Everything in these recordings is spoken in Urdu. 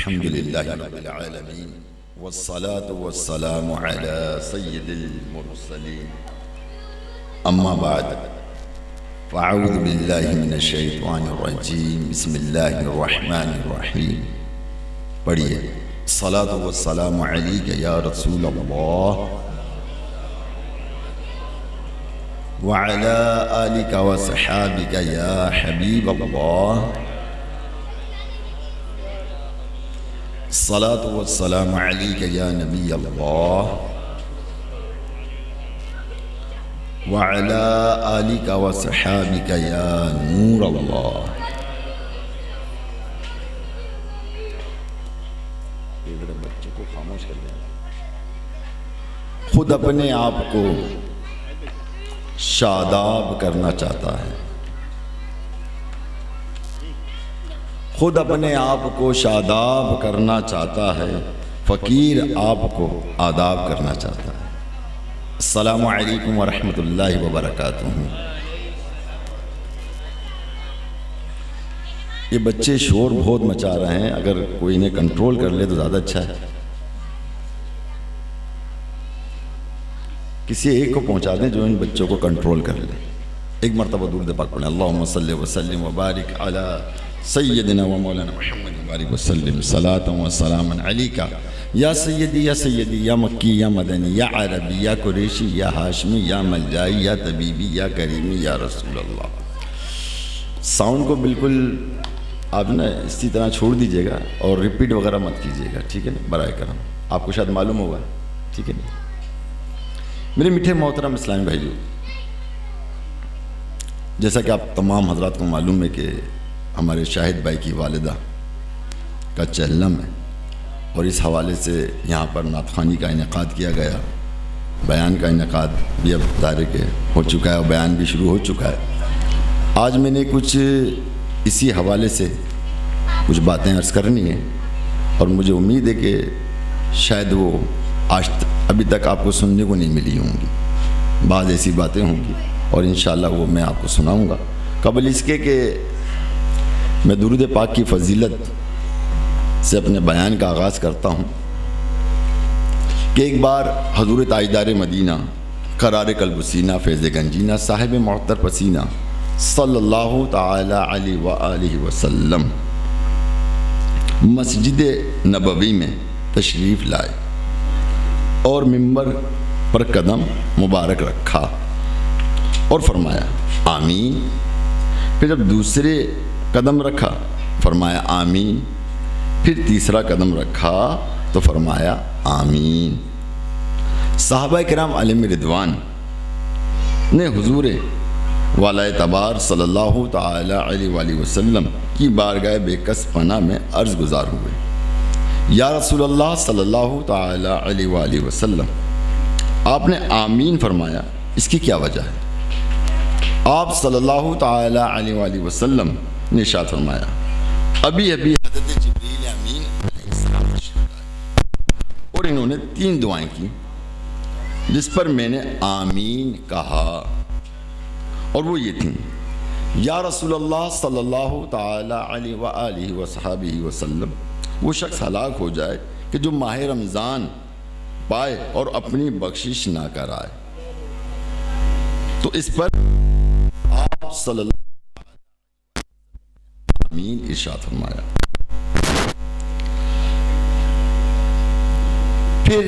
الحمد للہ رب العالمین والصلاة والسلام علی سید المرسلین اما بعد فاعوذ باللہ من الشیطان الرجیم بسم اللہ الرحمن الرحیم. پڑھیے الصلاة والسلام علیک یا رسول اللہ وعلی آلک وصحابک یا حبیب اللہ. الصلاة والسلام علیک یا نبی اللہ وعلی آلک وصحابک یا نور اللہ. بچوں کو خاموش کر دیں. خود اپنے آپ کو شاداب کرنا چاہتا ہے، خود اپنے آپ کو شاداب کرنا چاہتا ہے، فقیر آپ کو آداب کرنا چاہتا ہے. السلام علیکم ورحمۃ اللہ وبرکاتہ. یہ بچے شور بہت مچا رہے ہیں، اگر کوئی انہیں کنٹرول کر لے تو زیادہ اچھا ہے. کسی ایک کو پہنچا دیں جو ان بچوں کو کنٹرول کر لے. ایک مرتبہ درود پاک پڑھیں. اللہم صلی وسلم وبارک علی سیدنا و مولانا محمد وبارک وسلم صلاۃ و سلام علیک یا سیدی یا سیدی یا مکی یا مدنی یا عربی یا قریشی یا ہاشمی یا ملجائی یا طبیبی یا کریمی یا رسول اللہ. ساؤنڈ کو بالکل آپ نا اسی طرح چھوڑ دیجیے گا اور ریپیٹ وغیرہ مت کیجیے گا، ٹھیک ہے نا؟ برائے کرم آپ کو شاید معلوم ہوگا، ٹھیک ہے نا؟ میرے میٹھے محترم اسلامی بھائیو، جیسا کہ آپ تمام حضرات کو معلوم ہے کہ ہمارے شاہد بھائی کی والدہ کا چہلم ہے، اور اس حوالے سے یہاں پر نعت خوانی کا انعقاد کیا گیا. بیان کا انعقاد بھی اب ظاہر کہ ہو چکا ہے اور بیان بھی شروع ہو چکا ہے. آج میں نے کچھ اسی حوالے سے کچھ باتیں عرض کرنی ہیں، اور مجھے امید ہے کہ شاید وہ آج ابھی تک آپ کو سننے کو نہیں ملی ہوں گی. بعض ایسی باتیں ہوں گی اور انشاءاللہ وہ میں آپ کو سناؤں گا. قبل اس کے کہ میں درود پاک کی فضیلت سے اپنے بیان کا آغاز کرتا ہوں کہ ایک بار حضور تاجدار مدینہ قرار قلب سینہ فیض گنجینہ صاحب معطر پسینہ صلی اللہ تعالی علیہ وآلہ وسلم مسجد نبوی میں تشریف لائے اور منبر پر قدم مبارک رکھا اور فرمایا آمین. پھر جب دوسرے قدم رکھا فرمایا آمین. پھر تیسرا قدم رکھا تو فرمایا آمین. صحابہ کرام علیہم رضوان نے حضور والائے تبار صلی اللہ تعالی علیہ وآلہ وسلم کی بارگاہ بے کس پناہ میں عرض گزار ہوئے. یا رسول اللہ صلی اللہ تعالی علیہ وآلہ وسلم، آپ نے آمین فرمایا، اس کی کیا وجہ ہے؟ آپ صلی اللہ تعالی علیہ وآلہ وسلم نے ارشاد فرمایا ابھی حضرت جبریل امین علیہ السلام تشریف لائے اور انہوں نے 3 دعائیں کی جس پر میں نے آمین کہا، اور وہ یہ تھیں: یا رسول اللہ صلی اللہ تعالی علیہ وآلہ وصحابہ وسلم، وہ شخص ہلاک ہو جائے کہ جو ماہ رمضان پائے اور اپنی بخشش نہ کرائے. تو اس پر آپ صلی اللہ آمین ارشاد فرمایا. پھر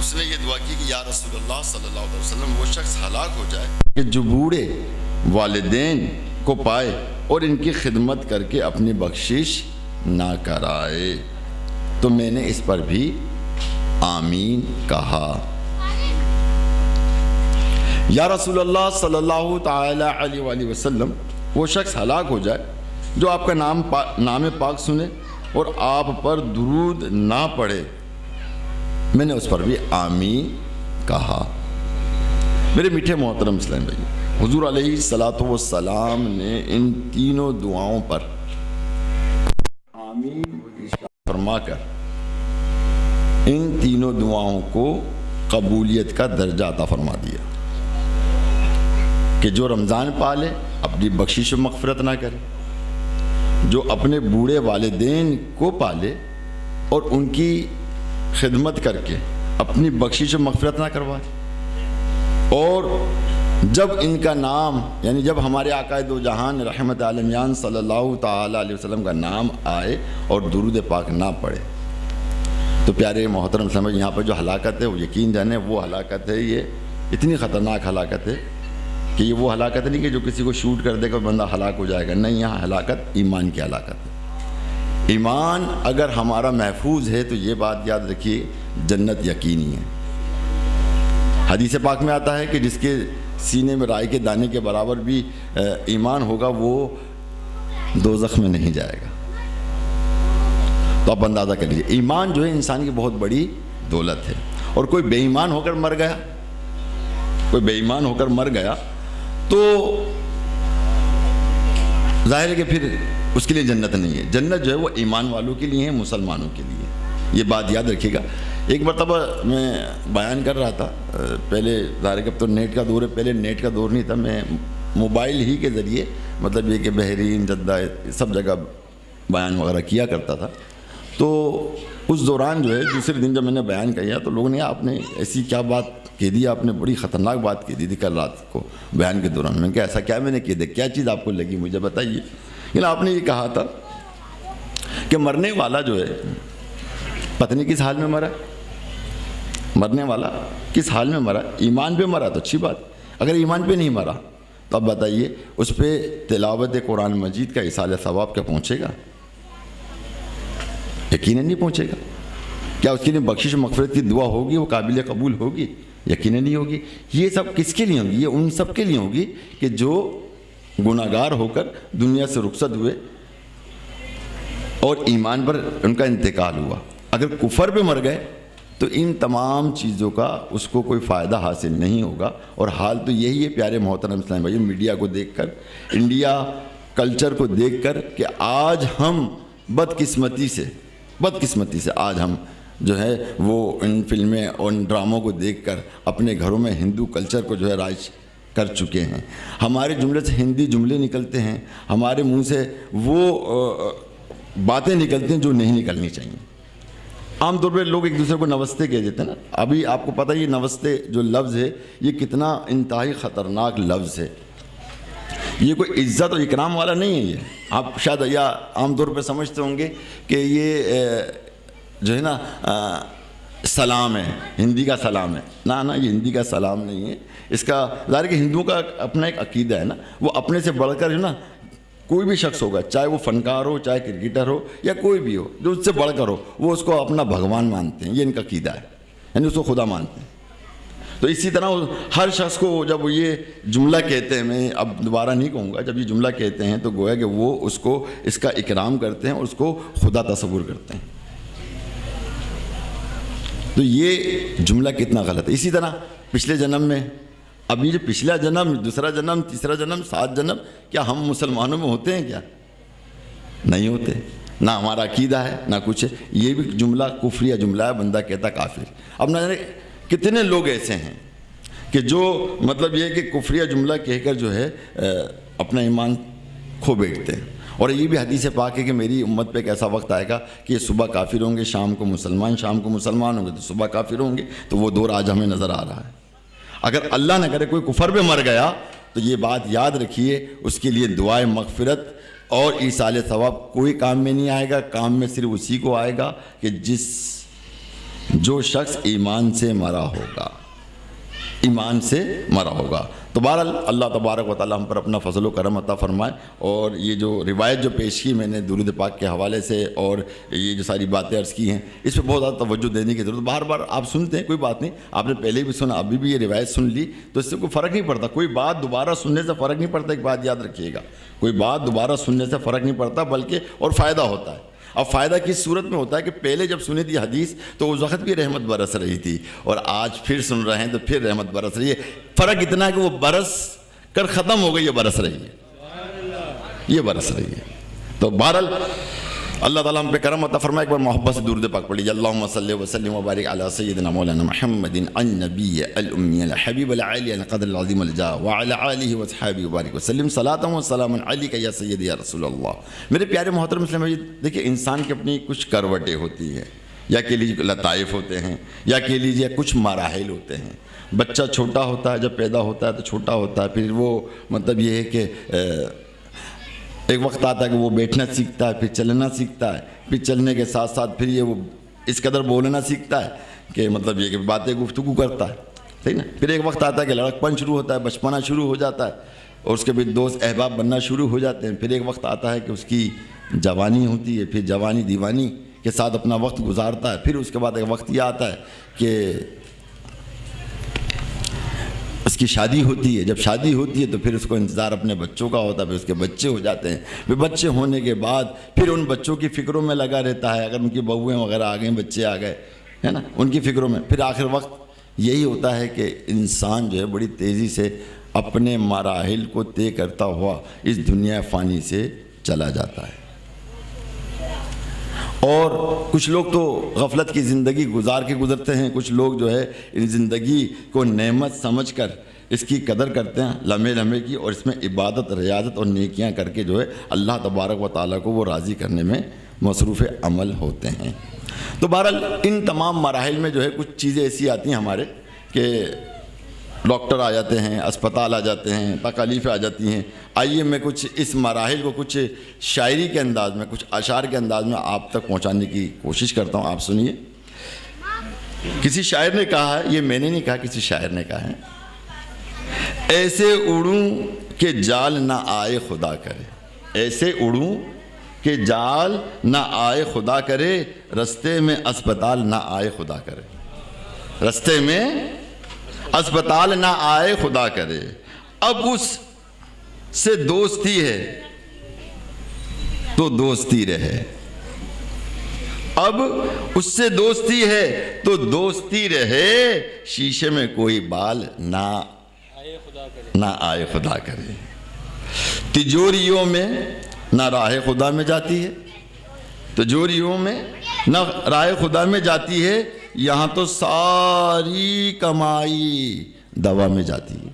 اس نے یہ دعا کی کہ یا رسول اللہ صلی اللہ علیہ وسلم، وہ شخص ہلاک ہو جائے کہ جو بوڑھے والدین کو پائے اور ان کی خدمت کر کے اپنی بخشش نہ کرائے. تو میں نے اس پر بھی آمین کہا. یا رسول اللہ صلی اللہ تعالی علیہ وآلہ وسلم، وہ شخص ہلاک ہو جائے جو آپ کا نام پاک سنے اور آپ پر درود نہ پڑھے. میں نے اس پر بھی آمین کہا. میرے میٹھے محترم اسلام بھائی، حضور علیہ الصلوۃ والسلام نے ان تینوں دعاؤں پر آمین فرما کر ان تینوں دعاؤں کو قبولیت کا درجہ عطا فرما دیا کہ جو رمضان پالے اپنی بخشش و مغفرت نہ کرے، جو اپنے بوڑھے والدین کو پالے اور ان کی خدمت کر کے اپنی بخشش و مغفرت نہ کروائے، اور جب ان کا نام یعنی جب ہمارے آقا دو جہان رحمت عالمیان صلی اللہ تعالی علیہ وسلم کا نام آئے اور درود پاک نہ پڑھے، تو پیارے محترم سمجھ یہاں پر جو ہلاکت ہے وہ یقین جانے وہ ہلاکت ہے، یہ اتنی خطرناک ہلاکت ہے کہ یہ وہ ہلاکت نہیں کہ جو کسی کو شوٹ کر دے گا بندہ ہلاک ہو جائے گا، نہیں، یہاں ہلاکت ایمان کی ہلاکت ہے۔ ایمان اگر ہمارا محفوظ ہے تو یہ بات یاد رکھیے جنت یقینی ہے۔ حدیث پاک میں آتا ہے کہ جس کے سینے میں رائے کے دانے کے برابر بھی ایمان ہوگا وہ دوزخ میں نہیں جائے گا۔ تو آپ اندازہ کر لیجیے ایمان جو ہے انسان کی بہت بڑی دولت ہے، اور کوئی بے ایمان ہو کر مر گیا، کوئی بے ایمان ہو کر مر گیا تو ظاہر ہے کہ پھر اس کے لیے جنت نہیں ہے۔ جنت جو ہے وہ ایمان والوں کے لیے ہے، مسلمانوں کے لیے، یہ بات یاد رکھیے گا۔ ایک مرتبہ میں بیان کر رہا تھا، پہلے ظاہر ہے کہ اب تو نیٹ کا دور ہے، پہلے نیٹ کا دور نہیں تھا، میں موبائل ہی کے ذریعے مطلب یہ کہ بحرین، جدہ، سب جگہ بیان وغیرہ کیا کرتا تھا۔ تو اس دوران جو ہے دوسرے دن جب میں نے بیان کیا تو لوگوں نے آپ نے ایسی کیا بات کہہ دی، آپ نے بڑی خطرناک بات کہہ دی تھی کل رات کو بیان کے دوران۔ میں نے کہا ایسا کیا میں نے کہہ دیا، کیا چیز آپ کو لگی مجھے بتائیے۔ لیکن آپ نے یہ کہا تھا کہ مرنے والا جو ہے پتہ نہیں کس حال میں مرا، مرنے والا کس حال میں مرا، ایمان پہ مرا تو اچھی بات، اگر ایمان پہ نہیں مرا تو اب بتائیے اس پہ تلاوت قرآن مجید کا ایصال ثواب کیا پہنچے گا؟ یقیناً نہیں پہنچے گا۔ کیا اس کے لیے بخشش و مغفرت کی دعا ہوگی، وہ قابل قبول ہوگی؟ یقیناً نہیں ہوگی۔ یہ سب کس کے لیے ہوگی؟ یہ ان سب کے لیے ہوگی کہ جو گناہ گار ہو کر دنیا سے رخصت ہوئے اور ایمان پر ان کا انتقال ہوا۔ اگر کفر پہ مر گئے تو ان تمام چیزوں کا اس کو کوئی فائدہ حاصل نہیں ہوگا۔ اور حال تو یہی ہے پیارے محترم اسلام بھائی، میڈیا کو دیکھ کر، انڈیا کلچر کو دیکھ کر، کہ آج ہم بدقسمتی سے آج ہم جو ہے وہ ان فلمیں اور ان ڈراموں کو دیکھ کر اپنے گھروں میں ہندو کلچر کو جو ہے رائج کر چکے ہیں۔ ہمارے جملے سے ہندی جملے نکلتے ہیں، ہمارے منہ سے وہ باتیں نکلتی ہیں جو نہیں نکلنی چاہیے۔ عام طور پہ لوگ ایک دوسرے کو نمستے کہہ دیتے ہیں نا، ابھی آپ کو پتہ ہے یہ نمستے جو لفظ ہے یہ کتنا انتہائی خطرناک لفظ ہے۔ یہ کوئی عزت اور اکرام والا نہیں ہے۔ یہ آپ شاید یا عام طور پہ سمجھتے ہوں گے کہ یہ جو ہے نا سلام ہے، ہندی کا سلام ہے۔ نہ یہ ہندی کا سلام نہیں ہے۔ اس کا ظاہر ہے کہ ہندوؤں کا اپنا ایک عقیدہ ہے نا، وہ اپنے سے بڑھ کر جو نا کوئی بھی شخص ہوگا، چاہے وہ فنکار ہو، چاہے کرکٹر ہو، یا کوئی بھی ہو جو اس سے بڑھ کر ہو، وہ اس کو اپنا بھگوان مانتے ہیں۔ یہ ان کا عقیدہ ہے، یعنی اس کو خدا مانتے ہیں۔ تو اسی طرح ہر شخص کو جب وہ یہ جملہ کہتے ہیں، میں اب دوبارہ نہیں کہوں گا، جب یہ جملہ کہتے ہیں تو گویا کہ وہ اس کو اس کا اکرام کرتے ہیں اور اس کو خدا تصور کرتے ہیں۔ تو یہ جملہ کتنا غلط ہے۔ اسی طرح پچھلے جنم میں، اب یہ جو پچھلا جنم، دوسرا جنم، تیسرا جنم، 7 جنم، کیا ہم مسلمانوں میں ہوتے ہیں؟ کیا نہیں ہوتے؟ نہ ہمارا عقیدہ ہے نہ کچھ ہے۔ یہ بھی جملہ کفریہ جملہ ہے، بندہ کہتا کافر۔ اب نہ جانے کتنے لوگ ایسے ہیں کہ جو مطلب یہ کہ کفریہ جملہ کہہ کر جو ہے اپنا ایمان کھو بیٹھتے ہیں۔ اور یہ بھی حدیث پاک ہے کہ میری امت پہ ایک ایسا وقت آئے گا کہ یہ صبح کافر ہوں گے، شام کو مسلمان، شام کو مسلمان ہوں گے تو صبح کافر ہوں گے۔ تو وہ دور آج ہمیں نظر آ رہا ہے۔ اگر اللہ نہ کرے کوئی کفر پہ مر گیا تو یہ بات یاد رکھیے، اس کے لیے دعائے مغفرت اور ایصال ثواب کوئی کام میں نہیں آئے گا۔ کام میں صرف اسی کو آئے گا کہ جو شخص ایمان سے مرا ہوگا، ایمان سے مرا ہوگا۔ تو بہرحال اللہ تبارک و تعالیٰ ہم پر اپنا فضل و کرم عطا فرمائے۔ اور یہ جو روایت جو پیش کی میں نے درود پاک کے حوالے سے، اور یہ جو ساری باتیں عرض کی ہیں، اس پہ بہت زیادہ توجہ دینے کی ضرورت۔ بار بار آپ سنتے ہیں، کوئی بات نہیں، آپ نے پہلے بھی سنا، ابھی بھی یہ روایت سن لی تو اس سے کوئی فرق نہیں پڑتا۔ کوئی بات دوبارہ سننے سے فرق نہیں پڑتا، ایک بات یاد رکھیے گا، کوئی بات دوبارہ سننے سے فرق نہیں پڑتا، بلکہ اور فائدہ ہوتا ہے۔ اب فائدہ کس صورت میں ہوتا ہے کہ پہلے جب سنی تھی حدیث تو اس وقت بھی رحمت برس رہی تھی، اور آج پھر سن رہے ہیں تو پھر رحمت برس رہی ہے۔ فرق اتنا ہے کہ وہ برس کر ختم ہو گئی، یہ برس رہی ہے، یہ برس رہی ہے۔ تو بہرحال اللہ تعالیٰ ہم پہ کرم عطا فرمائے. ایک بار محبت سے درود پاک پڑھ لیجیے. اللہم صلی وسلم وبارک علی سیدنا مولانا محمد النبی الامی الحبیب العالی القدر العظیم الجاہ وعلی آلہ وصحبہ وبارک وسلم صلاۃ و سلام علیک یا سیدی یا رسول اللہ. میرے پیارے محترم مسلم بھائی، دیکھیں انسان کی اپنی کچھ کروٹیں ہوتی ہیں، یا کہہ لیجیے لطائف ہوتے ہیں، یا کہہ لیجیے کچھ مراحل ہوتے ہیں. بچہ چھوٹا ہوتا ہے، جب پیدا ہوتا ہے تو چھوٹا ہوتا ہے، پھر وہ مطلب یہ ہے کہ ایک وقت آتا ہے کہ وہ بیٹھنا سیکھتا ہے، پھر چلنا سیکھتا ہے، پھر چلنے کے ساتھ ساتھ پھر یہ وہ اس قدر بولنا سیکھتا ہے کہ مطلب یہ کہ باتیں گفتگو کرتا ہے، صحیح نا. پھر ایک وقت آتا ہے کہ لڑکپن شروع ہوتا ہے، بچپنا شروع ہو جاتا ہے، اور اس کے پھر دوست احباب بننا شروع ہو جاتے ہیں. پھر ایک وقت آتا ہے کہ اس کی جوانی ہوتی ہے، پھر جوانی دیوانی کے ساتھ اپنا وقت گزارتا ہے. پھر اس کے بعد ایک وقت یہ آتا ہے کہ اس کی شادی ہوتی ہے. جب شادی ہوتی ہے تو پھر اس کو انتظار اپنے بچوں کا ہوتا ہے، پھر اس کے بچے ہو جاتے ہیں. پھر بچے ہونے کے بعد پھر ان بچوں کی فکروں میں لگا رہتا ہے، اگر ان کی بہویں وغیرہ آ گئیں، بچے آ گئے، ہے نا، ان کی فکروں میں. پھر آخر وقت یہی ہوتا ہے کہ انسان جو ہے بڑی تیزی سے اپنے مراحل کو طے کرتا ہوا اس دنیا فانی سے چلا جاتا ہے. اور کچھ لوگ تو غفلت کی زندگی گزار کے گزرتے ہیں، کچھ لوگ جو ہے ان زندگی کو نعمت سمجھ کر اس کی قدر کرتے ہیں لمحے لمحے کی، اور اس میں عبادت، ریاضت اور نیکیاں کر کے جو ہے اللہ تبارک و تعالیٰ کو وہ راضی کرنے میں مصروف عمل ہوتے ہیں. تو بہرحال ان تمام مراحل میں جو ہے کچھ چیزیں ایسی آتی ہیں ہمارے کہ ڈاکٹر آ جاتے ہیں، اسپتال آ جاتے ہیں، تکالیفیں آ جاتی ہیں. آئیے میں کچھ اس مراحل کو کچھ شاعری کے انداز میں، کچھ اشعار کے انداز میں آپ تک پہنچانے کی کوشش کرتا ہوں. آپ سنیے. کسی شاعر نے کہا ہے، یہ میں نے نہیں کہا، کسی شاعر نے کہا ہے، ایسے اڑوں کہ جال نہ آئے خدا کرے، ایسے اڑوں کہ جال نہ آئے خدا کرے، رستے میں اسپتال نہ آئے خدا کرے، رستے میں اسپتال نہ آئے خدا کرے. اب اس سے دوستی ہے تو دوستی رہے، اب اس سے دوستی ہے تو دوستی رہے، شیشے میں کوئی بال نہ آئے خدا کرے. تجوریوں میں نہ راہ خدا میں جاتی ہے، تجوریوں میں نہ راہ خدا میں جاتی ہے، یہاں تو ساری کمائی دوا میں جاتی ہے.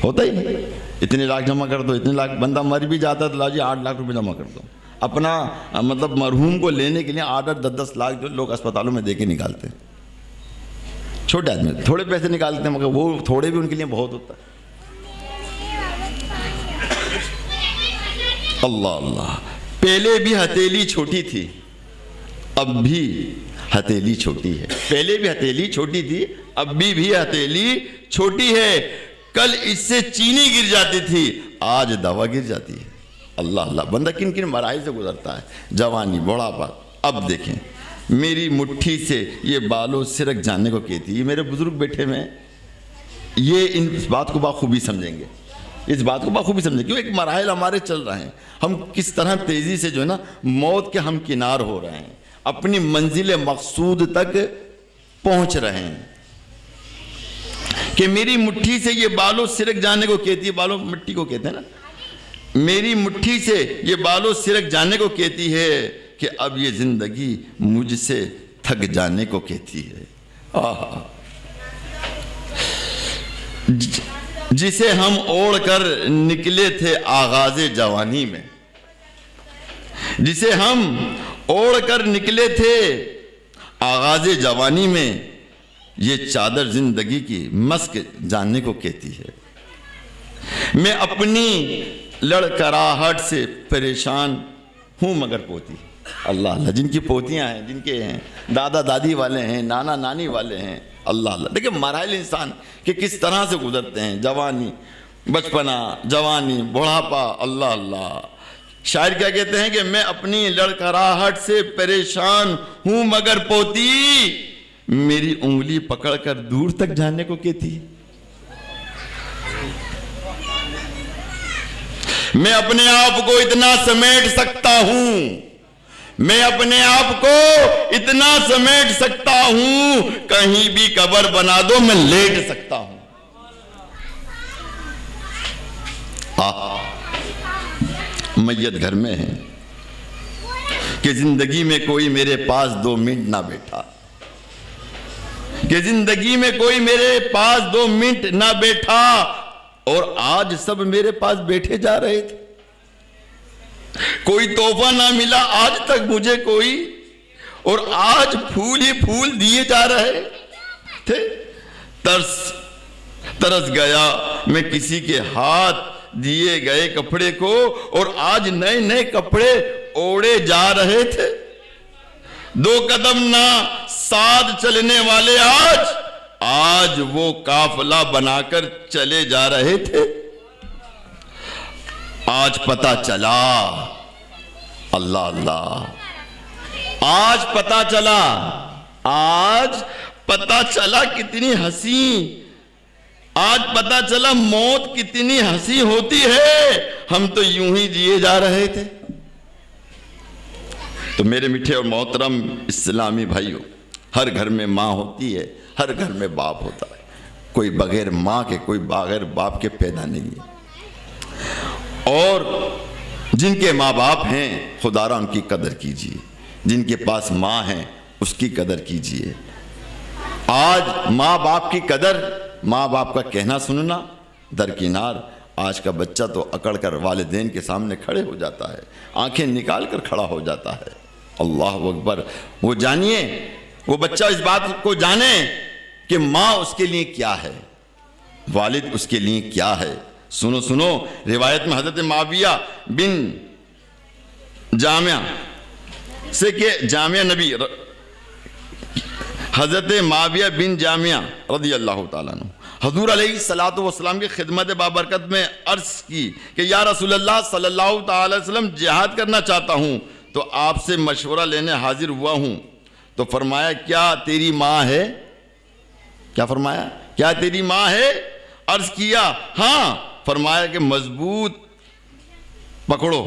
ہوتا ہی نہیں، اتنے لاکھ جمع کر دو، اتنے لاکھ، بندہ مر بھی جاتا ہے تو لا جی 8 لاکھ روپے جمع کر دو. اپنا مطلب مرحوم کو لینے کے لیے 8-8 10-10 لاکھ جو لوگ اسپتالوں میں دے کے نکالتے ہیں. چھوٹے آدمی تھوڑے پیسے نکالتے ہیں، مگر وہ تھوڑے بھی ان کے لیے بہت ہوتا ہے. اللہ اللہ. پہلے بھی ہتھیلی چھوٹی تھی، اب بھی ہتھیلی چھوٹی ہے. پہلے بھی ہتھیلی چھوٹی تھی، اب بھی ہتھیلی چھوٹی ہے. کل اس سے چینی گر جاتی تھی، آج دوا گر جاتی ہے. اللہ اللہ. بندہ کن کن مراحل سے گزرتا ہے، جوانی، بڑھاپا. اب دیکھیں، میری مٹھی سے یہ بالوں سرک جاننے کو کہتی. یہ میرے بزرگ بیٹھے میں یہ اس بات کو بخوبی سمجھیں گے، اس بات کو بخوبی سمجھیں. کیوں؟ ایک مراحل ہمارے چل رہے ہیں، ہم کس طرح تیزی سے جو ہے نا موت کے ہم کنار ہو رہے ہیں، اپنی منزل مقصود تک پہنچ رہے ہیں. کہ میری مٹھی سے یہ بالوں سرک جانے کو کہتی ہے، بالوں مٹی کو کہتے ہیں نا، میری مٹھی سے یہ بالوں سرک جانے کو کہتی ہے، کہ اب یہ زندگی مجھ سے تھک جانے کو کہتی ہے. جسے ہم اوڑھ کر نکلے تھے آغاز جوانی میں، جسے ہم اوڑھ کر نکلے تھے آغاز جوانی میں، یہ چادر زندگی کی مسک جاننے کو کہتی ہے. میں اپنی لڑکراہٹ سے پریشان ہوں مگر پوتی. اللہ اللہ. جن کی پوتیاں ہیں، جن کے ہیں دادا دادی والے ہیں، نانا نانی والے ہیں. اللہ اللہ. دیکھیں مراحل انسان کہ کس طرح سے گزرتے ہیں، جوانی، بچپنا، جوانی، بڑھاپا. اللہ اللہ. شاعر کیا کہتے ہیں کہ میں اپنی لڑکراہٹ سے پریشان ہوں مگر پوتی، میری انگلی پکڑ کر دور تک جانے کو کہتی. میں اپنے آپ کو اتنا سمیٹ سکتا ہوں، میں اپنے آپ کو اتنا سمیٹ سکتا ہوں، کہیں بھی قبر بنا دو میں لیٹ سکتا ہوں. میت گھر میں ہے، کہ زندگی میں کوئی میرے پاس 2 منٹ نہ بیٹھا، کہ زندگی میں کوئی میرے پاس 2 منٹ نہ بیٹھا، اور آج سب میرے پاس بیٹھے جا رہے تھے۔ کوئی تحفہ نہ ملا آج تک مجھے کوئی، اور آج پھول ہی پھول دیے جا رہے تھے۔ ترس گیا میں کسی کے ہاتھ دیے گئے کپڑے کو، اور آج نئے نئے کپڑے اوڑے جا رہے تھے۔ 2 قدم نہ ساتھ چلنے والے آج وہ قافلہ بنا کر چلے جا رہے تھے۔ آج پتہ چلا، اللہ اللہ، آج پتہ چلا کتنی حسین، آج پتہ چلا موت کتنی حسین ہوتی ہے، ہم تو یوں ہی جیے جا رہے تھے۔ تو میرے میٹھے اور محترم اسلامی بھائیوں، ہر گھر میں ماں ہوتی ہے، ہر گھر میں باپ ہوتا ہے، کوئی بغیر ماں کے، کوئی بغیر باپ کے پیدا نہیں ہے۔ اور جن کے ماں باپ ہیں خدا را ان کی قدر کیجیے، جن کے پاس ماں ہیں اس کی قدر کیجیے۔ آج ماں باپ کی قدر، ماں باپ کا کہنا سننا درکنار، آج کا بچہ تو اکڑ کر والدین کے سامنے کھڑے ہو جاتا ہے، آنکھیں نکال کر کھڑا ہو جاتا ہے۔ اللہ اکبر۔ وہ جانیے، وہ بچہ اس بات کو جانے کہ ماں اس کے لیے کیا ہے، والد اس کے لیے کیا ہے۔ سنو روایت میں حضرت معاویہ بن جامعہ سے کہ جامعہ نبی، حضرت معاویہ بن جامعہ رضی اللہ تعالیٰ عنہ حضور علیہ الصلوۃ والسلام کی خدمت بابرکت میں عرض کی کہ یا رسول اللہ صلی اللہ تعالی وسلم، جہاد کرنا چاہتا ہوں تو آپ سے مشورہ لینے حاضر ہوا ہوں۔ تو فرمایا کیا تیری ماں ہے؟ کیا فرمایا؟ کیا تیری ماں ہے؟ عرض کیا ہاں۔ فرمایا کہ مضبوط پکڑو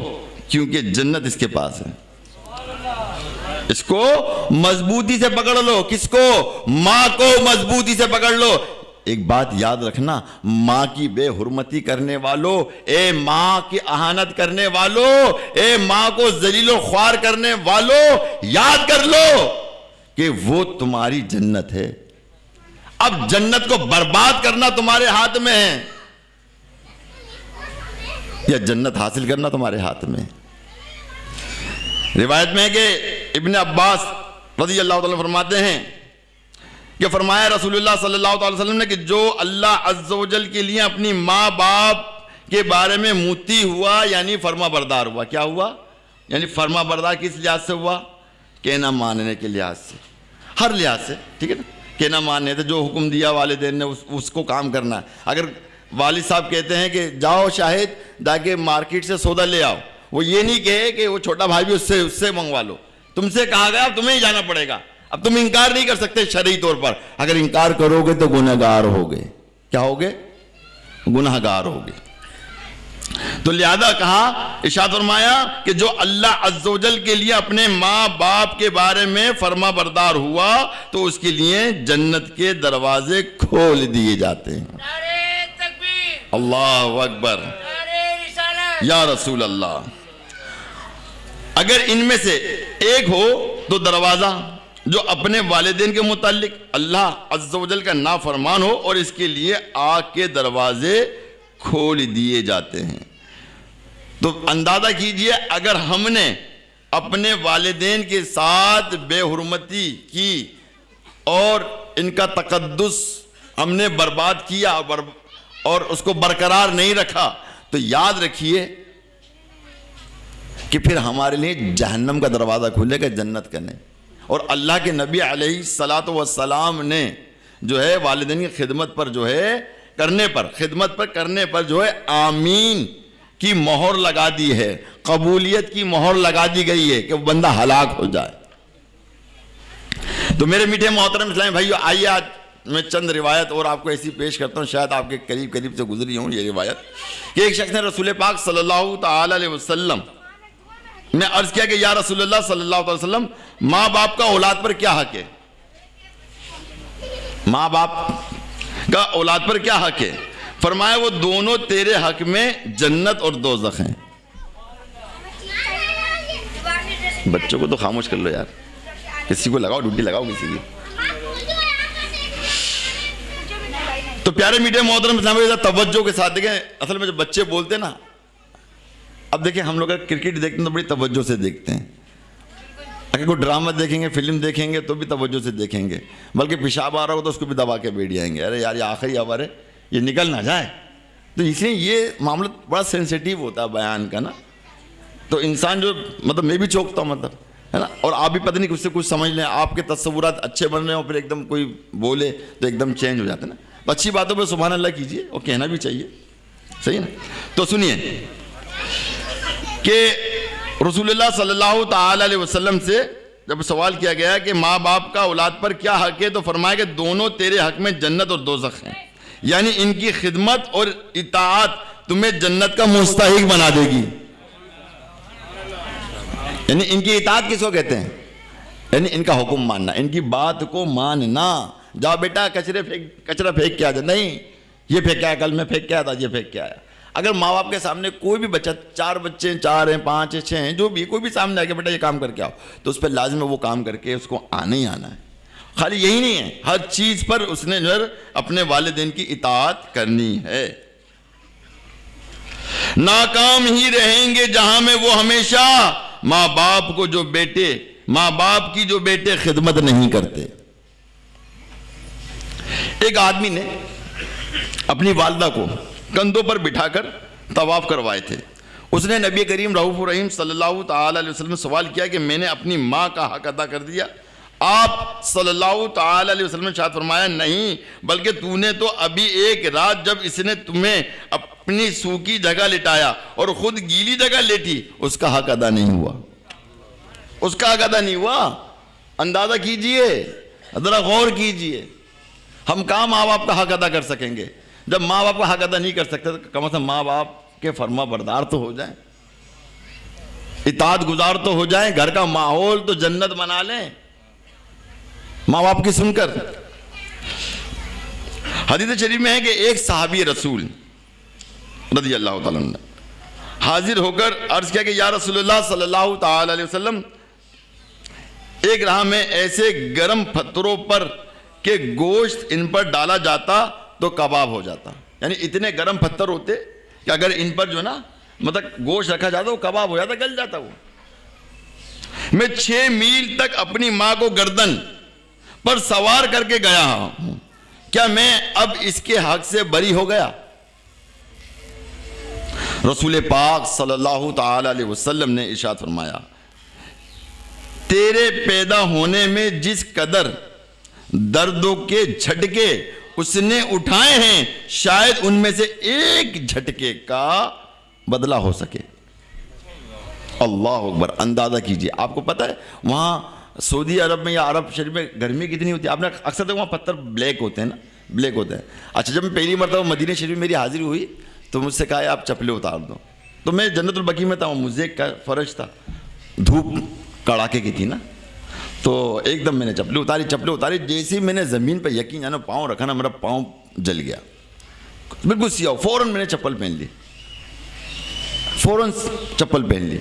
کیونکہ جنت اس کے پاس ہے، اس کو مضبوطی سے پکڑ لو۔ کس کو؟ ماں کو مضبوطی سے پکڑ لو۔ ایک بات یاد رکھنا، ماں کی بے حرمتی کرنے والوں، اے ماں کی اہانت کرنے والوں، اے ماں کو ذلیل و خوار کرنے والوں، یاد کر لو کہ وہ تمہاری جنت ہے۔ اب جنت کو برباد کرنا تمہارے ہاتھ میں ہے یا جنت حاصل کرنا تمہارے ہاتھ میں۔ روایت میں ہے کہ ابن عباس رضی اللہ تعالیٰ فرماتے ہیں کہ فرمایا رسول اللہ صلی اللہ علیہ وسلم نے کہ جو اللہ عز و جل کے لیے اپنی ماں باپ کے بارے میں مطیع ہوا یعنی فرما بردار ہوا۔ کیا ہوا؟ یعنی فرما بردار کس لحاظ سے ہوا؟ کہنا ماننے کے لحاظ سے، ہر لحاظ سے، ٹھیک ہے نا؟ کہنا ماننے تھے، جو حکم دیا والدین نے اس کو کام کرنا ہے۔ اگر والد صاحب کہتے ہیں کہ جاؤ شاہد جا کے مارکیٹ سے سودا لے آؤ، وہ یہ نہیں کہے کہ وہ چھوٹا بھائی بھی اس سے منگوا لو، تم سے کہا گیا اب تمہیں ہی جانا پڑے گا، اب تم انکار نہیں کر سکتے شرعی طور پر۔ اگر انکار کرو گے تو گنہگار ہوگے۔ کیا ہوگے؟ گنہگار ہوگے۔ تو لہذا کہا، ارشاد فرمایا کہ جو اللہ عز و جل کے لیے اپنے ماں باپ کے بارے میں فرما بردار ہوا تو اس کے لیے جنت کے دروازے کھول دیے جاتے ہیں۔ اللہ اکبر، یا رسول اللہ۔ اگر ان میں سے ایک ہو تو دروازہ جو اپنے والدین کے متعلق اللہ عز و جل کا نافرمان ہو اور اس کے لیے آگ کے دروازے کھول دیے جاتے ہیں۔ تو اندازہ کیجئے اگر ہم نے اپنے والدین کے ساتھ بے حرمتی کی اور ان کا تقدس ہم نے برباد کیا اور اس کو برقرار نہیں رکھا تو یاد رکھیے کہ پھر ہمارے لیے جہنم کا دروازہ کھلے گا، جنت کا نہیں۔ اور اللہ کے نبی علیہ الصلوۃ والسلام نے جو ہے والدین کی خدمت پر جو ہے کرنے پر جو ہے آمین کی مہر لگا دی ہے، قبولیت کی مہر لگا دی گئی ہے کہ وہ بندہ ہلاک ہو جائے۔ تو میرے میٹھے محترم اسلامی بھائیو، آئیے آج میں چند روایت اور آپ کو ایسی پیش کرتا ہوں، شاید آپ کے قریب سے گزری ہوں یہ روایت، کہ ایک شخص نے رسول پاک صلی اللہ تعالی علیہ وسلم میں عرض کیا کہ یا رسول اللہ صلی اللہ علیہ وسلم، ماں باپ کا اولاد پر کیا حق ہے؟ ماں باپ کا اولاد پر کیا حق ہے؟ فرمایا وہ دونوں تیرے حق میں جنت اور دوزخ ہیں۔ بچوں کو تو خاموش کر لو یار, کسی کو لگاؤ, ڈیوٹی لگاؤ کسی کی. تو پیارے میٹھے محترم اسلام کے ساتھ توجہ کے ساتھ دیکھیں, اصل میں جب بچے بولتے ہیں نا, اب دیکھیں ہم لوگ کرکٹ دیکھتے ہیں تو بڑی توجہ سے دیکھتے ہیں, اگر کوئی ڈرامہ دیکھیں گے, فلم دیکھیں گے تو بھی توجہ سے دیکھیں گے, بلکہ پیشاب آ رہا ہو تو اس کو بھی دبا کے بیٹھ جائیں گے, ارے یار یہ آخری اوور ہے, یہ نکل نہ جائے. تو اس لیے یہ معاملہ بڑا سینسیٹیو ہوتا ہے بیان کا نا, تو انسان جو مطلب میں بھی چونکتا ہوں مطلب ہے نا, اور آپ بھی پتہ نہیں اس سے کچھ سمجھ لیں, آپ کے تصورات اچھے بن رہے ہوں, پھر ایک دم کوئی بولے تو ایک دم چینج ہو جاتا ہے نا. تو اچھی باتوں پہ سبحان اللہ کیجئے, اور کہنا بھی چاہیے, صحیح نا. تو سنیے کہ رسول اللہ صلی اللہ تعالی علیہ وسلم سے جب سوال کیا گیا کہ ماں باپ کا اولاد پر کیا حق ہے, تو فرمایا کہ دونوں تیرے حق میں جنت اور دوزخ ہیں, یعنی ان کی خدمت اور اطاعت تمہیں جنت کا مستحق بنا دے گی. یعنی ان کی اطاعت کس کو کہتے ہیں, یعنی ان کا حکم ماننا, ان کی بات کو ماننا. جاؤ بیٹا کچرا پھینک کے آ جا, نہیں یہ پھینک کے آیا, کل میں پھینک کے آیا تھا, یہ پھینک کے آیا. اگر ماں باپ کے سامنے کوئی بھی بچہ, 4 بچے 4 ہیں 5 ہیں 6 ہیں, جو بھی کوئی بھی سامنے آ کے بیٹا یہ کام کر کے آؤ, تو اس پہ لازم ہے وہ کام کر کے اس کو آنا ہی آنا ہے. خالی یہی نہیں ہے, ہر چیز پر اس نے جو اپنے والدین کی اطاعت کرنی ہے. ناکام ہی رہیں گے جہاں میں وہ ہمیشہ ماں باپ کی جو بیٹے خدمت نہیں کرتے. ایک آدمی نے اپنی والدہ کو کندھوں پر بٹھا کر طواف کروائے تھے. اس نے نبی کریم رؤوف الرحیم صلی اللہ تعالی علیہ وسلم سے سوال کیا کہ میں نے اپنی ماں کا حق ادا کر دیا؟ آپ صلی اللہ تعالی علیہ وسلم نے ارشاد فرمایا نہیں، بلکہ تو نے تو ابھی ایک رات جب اس نے تمہیں اپنی سوکھی جگہ لٹایا اور خود گیلی جگہ لیٹی، اس کا حق ادا نہیں ہوا. اس کا حق ادا نہیں ہوا. اندازہ کیجئے، ذرا غور کیجئے، ہم کہاں ماں باپ کا حق ادا کر سکیں گے؟ جب ماں باپ کا حق ادا نہیں کر سکتے تو کم از کم ماں باپ کے فرما بردار تو ہو جائیں، اطاعت گزار تو ہو جائیں، گھر کا ماحول تو جنت بنا لیں ماں باپ کی سن کر. حدیث شریف میں ہے کہ ایک صحابی رسول رضی اللہ تعالیٰ عنہ حاضر ہو کر عرض کیا کہ یا رسول اللہ صلی اللہ تعالی علیہ وسلم، ایک راہ میں ایسے گرم پتھروں پر کہ گوشت ان پر ڈالا جاتا تو کباب ہو جاتا. یعنی اتنے گرم پتھر ہوتے کہ اگر ان پر جو نا مطلب گوشت رکھا جاتا وہ کباب ہو جاتا، گل جاتا. وہ میں 6 میل تک اپنی ماں کو گردن پر سوار کر کے گیا ہوں، کیا میں اب اس کے حق سے بری ہو گیا؟ رسول پاک صلی اللہ تعالی علیہ وسلم نے ارشاد فرمایا، تیرے پیدا ہونے میں جس قدر دردوں کے جھٹکے اس نے اٹھائے ہیں، شاید ان میں سے ایک جھٹکے کا بدلہ ہو سکے. اللہ اکبر. اندازہ کیجئے. آپ کو پتہ ہے وہاں سعودی عرب میں یا عرب شریف میں گرمی کتنی ہوتی ہے؟ آپ نے اکثر دیکھا وہاں پتھر بلیک ہوتے ہیں نا، بلیک ہوتے ہیں. اچھا جب میں پہلی مرتبہ مدینہ شریف میری حاضری ہوئی تو مجھ سے کہا آپ چپلیں اتار دو. تو میں جنت البقیع میں تھا، مجھے کا فرش تھا، دھوپ کڑاکے کی تھی نا، تو ایک دم میں نے چپلیں اتاری. جیسے ہی میں نے زمین پہ یقین جانا پاؤں رکھا نا، میرا پاؤں جل گیا بالکل سیاہ. فوراً میں نے چپل پہن لی،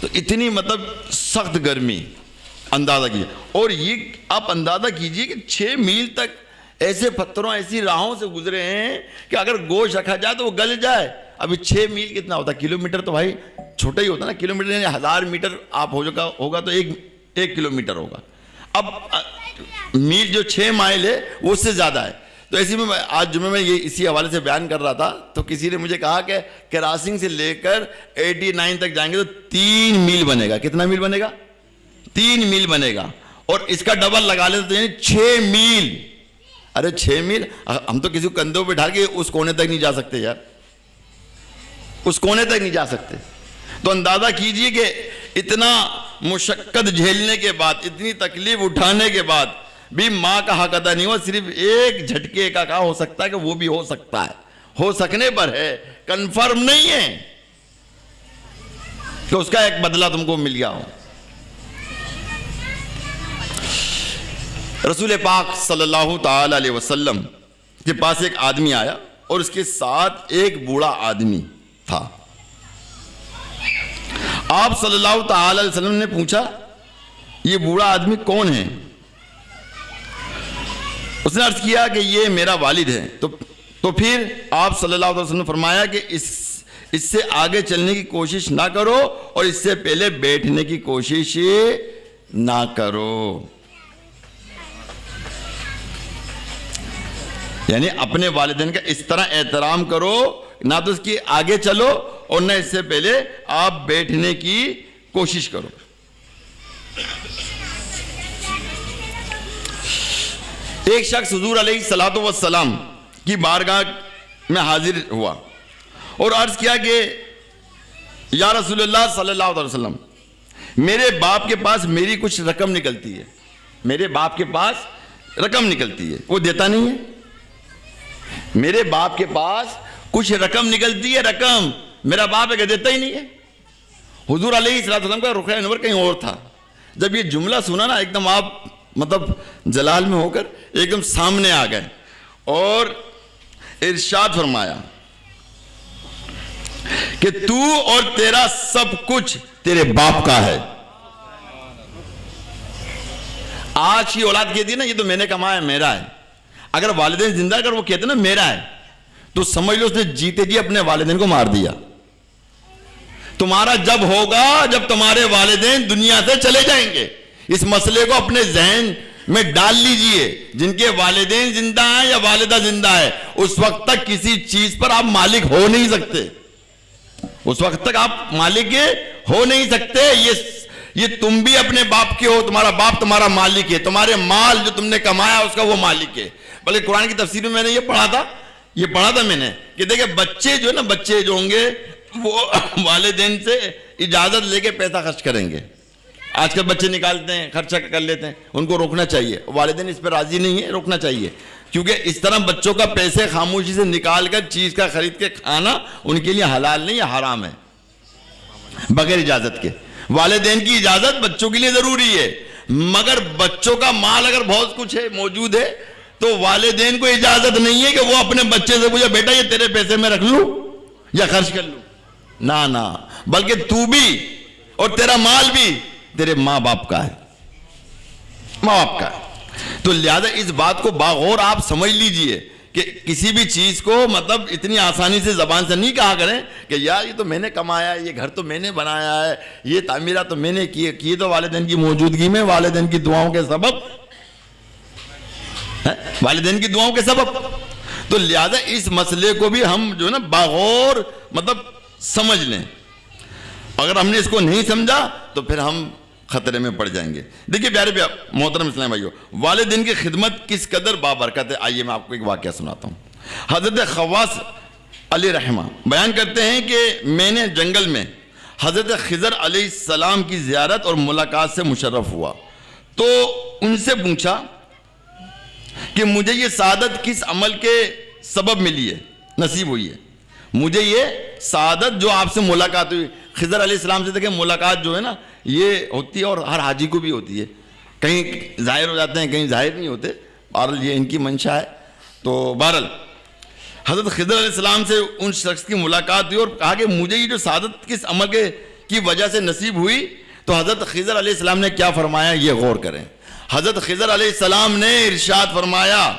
تو اتنی مطلب سخت گرمی. اندازہ کیجیے. اور یہ آپ اندازہ کیجیے کہ 6 میل تک ایسے پتھروں ایسی راہوں سے گزرے ہیں کہ اگر گوشت رکھا جائے تو وہ گل جائے. ابھی 6 میل کتنا ہوتا ہے؟ کلومیٹر تو بھائی چھوٹا ہی ہوتا نا. کلومیٹر یعنی 1000 میٹر آپ ہوگا تو ایک کلومیٹر ہوگا. اب میل جو 6 مائل ہے وہ اس سے زیادہ ہے. تو ایسی میں آج جمعے میں یہ اسی حوالے سے بیان کر رہا تھا، تو کسی نے مجھے کہا کہ کراسنگ سے لے کر 89 تک جائیں گے تو 3 میل بنے گا. کتنا میل بنے گا؟ 3 میل بنے گا. اور اس کا ڈبل لگا لیں تو یعنی 6 میل. ارے 6 میل ہم تو کسی کو کندھوں پہ ڈال کے اس کونے تک نہیں جا سکتے یار، اس کونے تک نہیں جا سکتے. تو اندازہ کیجئے کہ اتنا مشقت جھیلنے کے بعد، اتنی تکلیف اٹھانے کے بعد بھی ماں کا حق ادا نہیں ہوا. صرف ایک جھٹکے کا کہا ہو سکتا ہے کہ وہ بھی ہو سکتا ہے، ہو سکنے پر ہے، کنفرم نہیں ہے کہ اس کا ایک بدلہ تم کو مل گیا ہو. رسول پاک صلی اللہ تعالی علیہ وسلم کے پاس ایک آدمی آیا اور اس کے ساتھ ایک بوڑھا آدمی تھا. آپ صلی اللہ تعالی علیہ وسلم نے پوچھا یہ بوڑھا آدمی کون ہے؟ اس نے عرض کیا کہ یہ میرا والد ہے. تو پھر آپ صلی اللہ علیہ وسلم نے فرمایا کہ اس سے آگے چلنے کی کوشش نہ کرو اور اس سے پہلے بیٹھنے کی کوشش نہ کرو. یعنی اپنے والدین کا اس طرح احترام کرو، نہ تو اس کی آگے چلو اور نہ اس سے پہلے آپ بیٹھنے کی کوشش کرو. ایک شخص حضور علیہ الصلوۃ والسلام کی بارگاہ میں حاضر ہوا اور عرض کیا کہ یا رسول اللہ صلی اللہ علیہ وسلم، میرے باپ کے پاس میری کچھ رقم نکلتی ہے، میرے باپ کے پاس رقم نکلتی ہے، وہ دیتا نہیں ہے. میرے باپ کے پاس کچھ رقم نکلتی ہے، رقم میرا باپ ہے کہ دیتا ہی نہیں ہے. حضور علیہ الصلوۃ والسلام کا رخ انور کہیں اور تھا. جب یہ جملہ سنا نا، ایک دم آپ مطلب جلال میں ہو کر ایک دم سامنے آ گئے اور ارشاد فرمایا کہ تو اور تیرا سب کچھ تیرے باپ کا ہے. آج کی اولاد کہتی ہے نا یہ تو میں نے کمایا، میرا ہے. اگر والدین زندہ اگر وہ کہتے نا میرا ہے تو سمجھ لو اس نے جیتے جی اپنے والدین کو مار دیا. تمہارا جب ہوگا جب تمہارے والدین دنیا سے چلے جائیں گے. اس مسئلے کو اپنے ذہن میں ڈال لیجئے. جن کے والدین زندہ ہیں یا والدہ زندہ ہے، اس وقت تک کسی چیز پر آپ مالک ہو نہیں سکتے. اس وقت تک آپ مالک ہو نہیں سکتے. یہ تم بھی اپنے باپ کے ہو، تمہارا باپ تمہارا مالک ہے. تمہارے مال جو تم نے کمایا اس کا وہ مالک ہے. بلکہ قرآن کی تفسیر میں نے یہ پڑھا تھا میں نے کہ دیکھیں بچے جو ہے نا، بچے جو ہوں گے وہ والدین سے اجازت لے کے پیسہ خرچ کریں گے. آج کل بچے نکالتے ہیں، خرچہ کر لیتے ہیں، ان کو روکنا چاہیے. والدین اس پہ راضی نہیں ہے، روکنا چاہیے. کیونکہ اس طرح بچوں کا پیسے خاموشی سے نکال کر چیز کا خرید کے کھانا ان کے لیے حلال نہیں ہے، حرام ہے بغیر اجازت کے. والدین کی اجازت بچوں کے لیے ضروری ہے، مگر بچوں کا مال اگر بہت کچھ ہے موجود ہے تو والدین کو اجازت نہیں ہے کہ وہ اپنے بچے سے پوچھے بیٹا یہ تیرے پیسے میں رکھ لوں یا خرچ کر لوں. نہ بلکہ تو بھی اور تیرا مال بھی تیرے ماں باپ کا ہے، ماں باپ کا ہے. تو لہذا اس بات کو باغور آپ سمجھ لیجئے کہ کسی بھی چیز کو مطلب اتنی آسانی سے زبان سے نہیں کہا کریں کہ یار یہ تو میں نے کمایا ہے، یہ گھر تو میں نے بنایا ہے، یہ تعمیرات تو میں نے کی تو والدین کی موجودگی میں، والدین کی دعاؤں کے سبب، والدین کی دعاؤں کے سبب. تو لہذا اس مسئلے کو بھی ہم جو ہے نا باغور مطلب سمجھ لیں. اگر ہم نے اس کو نہیں سمجھا تو پھر ہم خطرے میں پڑ جائیں گے. دیکھیے پیارے محترم اسلام بھائیو، والدین کی خدمت کس قدر بابرکت ہے. آئیے میں آپ کو ایک واقعہ سناتا ہوں. حضرت خواص علیہ رحمہ بیان کرتے ہیں کہ میں نے جنگل میں حضرت خضر علیہ السلام کی زیارت اور ملاقات سے مشرف ہوا تو ان سے پوچھا کہ مجھے یہ سعادت کس عمل کے سبب ملی ہے، نصیب ہوئی ہے. مجھے یہ سعادت جو آپ سے ملاقات ہوئی. خضر علیہ السلام سے دیکھیں ملاقات جو ہے نا یہ ہوتی ہے اور ہر حاجی کو بھی ہوتی ہے. کہیں ظاہر ہو جاتے ہیں، کہیں ظاہر نہیں ہوتے. بہرحال یہ ان کی منشا ہے. تو بہرحال حضرت خضر علیہ السلام سے ان شخص کی ملاقات ہوئی اور کہا کہ مجھے یہ جو سعادت کس عمل کی وجہ سے نصیب ہوئی. تو حضرت خضر علیہ السلام نے کیا فرمایا یہ غور کریں. حضرت خضر علیہ السلام نے ارشاد فرمایا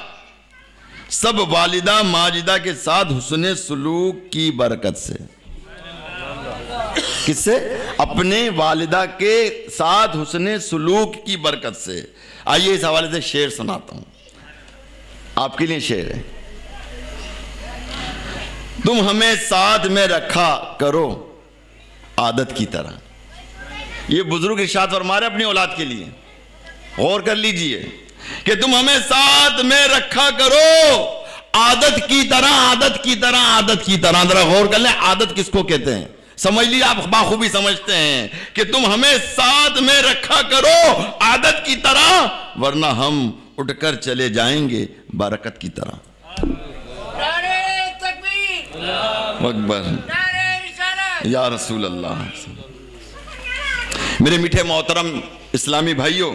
سب والدہ ماجدہ کے ساتھ حسن سلوک کی برکت سے. کس سے؟ اپنے والدہ کے ساتھ حسن سلوک کی برکت سے. آئیے اس حوالے سے شعر سناتا ہوں آپ کے لیے. شعر ہے. تم ہمیں ساتھ میں رکھا کرو عادت کی طرح. یہ بزرگ ارشاد فرما رہے اپنی اولاد کے لیے. غور کر لیجئے کہ تم ہمیں ساتھ میں رکھا کرو عادت کی طرح، عادت کی طرح، عادت کی طرح. ذرا غور کر لیں عادت کس کو کہتے ہیں. سمجھ لیجیے آپ بخوبی سمجھتے ہیں کہ تم ہمیں ساتھ میں رکھا کرو عادت کی طرح ورنہ ہم اٹھ کر چلے جائیں گے برکت کی طرح. نعرہ تکبیر، اکبر نعرہ رسالت. یا رسول اللہ. میرے میٹھے محترم اسلامی بھائیوں،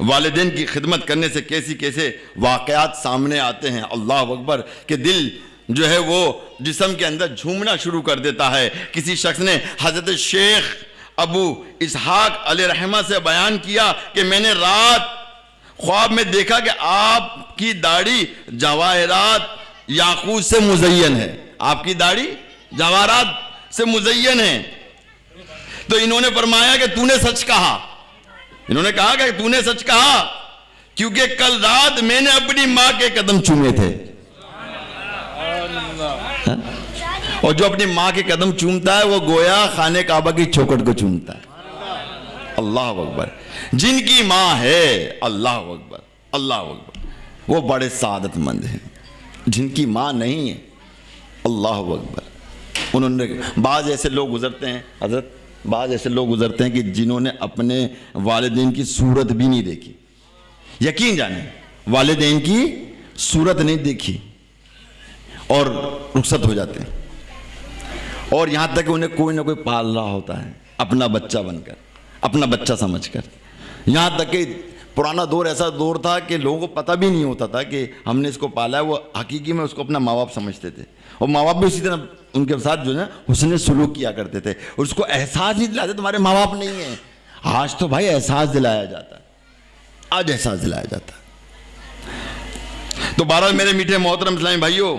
والدین کی خدمت کرنے سے کیسے واقعات سامنے آتے ہیں. اللہ اکبر کہ دل جو ہے وہ جسم کے اندر جھومنا شروع کر دیتا ہے. کسی شخص نے حضرت شیخ ابو اسحاق علیہ رحمہ سے بیان کیا کہ میں نے رات خواب میں دیکھا کہ آپ کی داڑھی جواہرات یاقوت سے مزین ہے، آپ کی داڑھی جواہرات سے مزین ہے۔ تو انہوں نے فرمایا کہ تو نے سچ کہا، انہوں نے کہا کہ تو نے سچ کہا، کیونکہ کل رات میں نے اپنی ماں کے قدم چومے تھے۔ اور جو اپنی ماں کے قدم چومتا ہے وہ گویا خانہ کعبہ کی چوکھٹ کو چومتا ہے۔ اللہ اکبر۔ جن کی ماں ہے، اللہ اکبر اللہ اکبر، وہ بڑے سعادت مند ہیں۔ جن کی ماں نہیں ہے، اللہ اکبر، انہوں نے بعض ایسے لوگ گزرتے ہیں حضرت، بعض ایسے لوگ گزرتے ہیں کہ جنہوں نے اپنے والدین کی صورت بھی نہیں دیکھی، یقین جانیں والدین کی صورت نہیں دیکھی اور رخصت ہو جاتے ہیں، اور یہاں تک کہ انہیں کوئی نہ کوئی پال رہا ہوتا ہے اپنا بچہ بن کر، اپنا بچہ سمجھ کر۔ یہاں تک کہ پرانا دور ایسا دور تھا کہ لوگوں کو پتہ بھی نہیں ہوتا تھا کہ ہم نے اس کو پالا ہے، وہ حقیقی میں اس کو اپنا ماں باپ سمجھتے تھے، اور ماں باپ بھی اسی طرح ان کے ساتھ جو ہے حسن سلوک کیا کرتے تھے، اور اس کو احساس نہیں دلاتے تمہارے ماں باپ نہیں ہیں۔ آج تو بھائی احساس دلایا جاتا ہے، آج احساس دلایا جاتا ہے۔ تو بہرحال میرے میٹھے محترم اسلامی بھائیوں،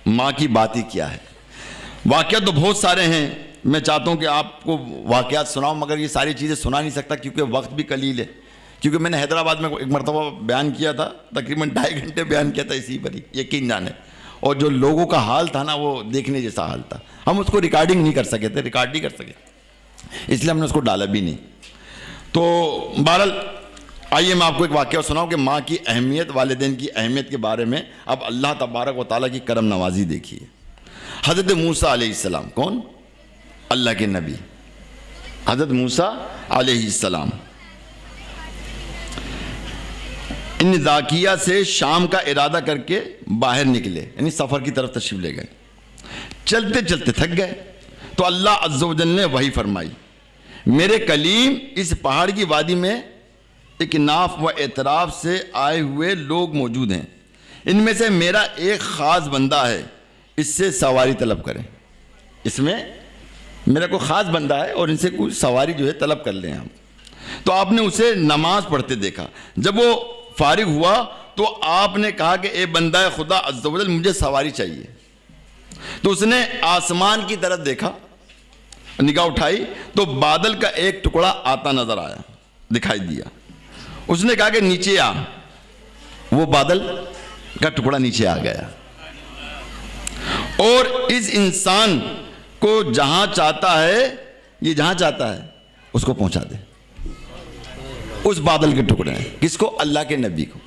ماں کی بات ہی کیا ہے۔ واقعات تو بہت سارے ہیں، میں چاہتا ہوں کہ آپ کو واقعات سناؤں، مگر یہ ساری چیزیں سنا نہیں سکتا کیونکہ وقت بھی قلیل ہے۔ کیونکہ میں نے حیدرآباد میں ایک مرتبہ بیان کیا تھا، تقریباً 2.5 گھنٹے بیان کیا تھا اسی پر ہی، یقین جانے، اور جو لوگوں کا حال تھا نا وہ دیکھنے جیسا حال تھا۔ ہم اس کو ریکارڈنگ نہیں کر سکے تھے، ریکارڈ نہیں کر سکے، اس لیے ہم نے اس کو ڈالا بھی نہیں۔ تو بہرحال آئیے میں آپ کو ایک واقعہ سناؤں کہ ماں کی اہمیت، والدین کی اہمیت کے بارے میں۔ اب اللہ تبارک و تعالیٰ کی کرم نوازی دیکھیے۔ حضرت موسیٰ علیہ السلام، کون؟ اللہ کے نبی حضرت موسیٰ علیہ السلام، ان ذاکیہ سے شام کا ارادہ کر کے باہر نکلے، یعنی سفر کی طرف تشریف لے گئے۔ چلتے چلتے تھک گئے تو اللہ عز و جل نے وحی فرمائی، میرے کلیم اس پہاڑ کی وادی میں اکناف و اعتراف سے آئے ہوئے لوگ موجود ہیں، ان میں سے میرا ایک خاص بندہ ہے، اس سے سواری طلب کریں۔ اس میں میرا کوئی خاص بندہ ہے اور ان سے کوئی سواری جو ہے طلب کر لیں ہم۔ تو آپ نے اسے نماز پڑھتے دیکھا۔ جب وہ فارغ ہوا تو آپ نے کہا کہ اے بندہ خدا عز و جل، مجھے سواری چاہیے۔ تو اس نے آسمان کی طرف دیکھا، نگاہ اٹھائی تو بادل کا ایک ٹکڑا آتا نظر آیا، دکھائی دیا۔ اس نے کہا کہ نیچے آ، وہ بادل کا ٹکڑا نیچے آ گیا، اور اس انسان کو جہاں چاہتا ہے، یہ جہاں چاہتا ہے اس کو پہنچا دے، اس بادل کے ٹکڑے ہیں۔ کس کو؟ اللہ کے نبی کو،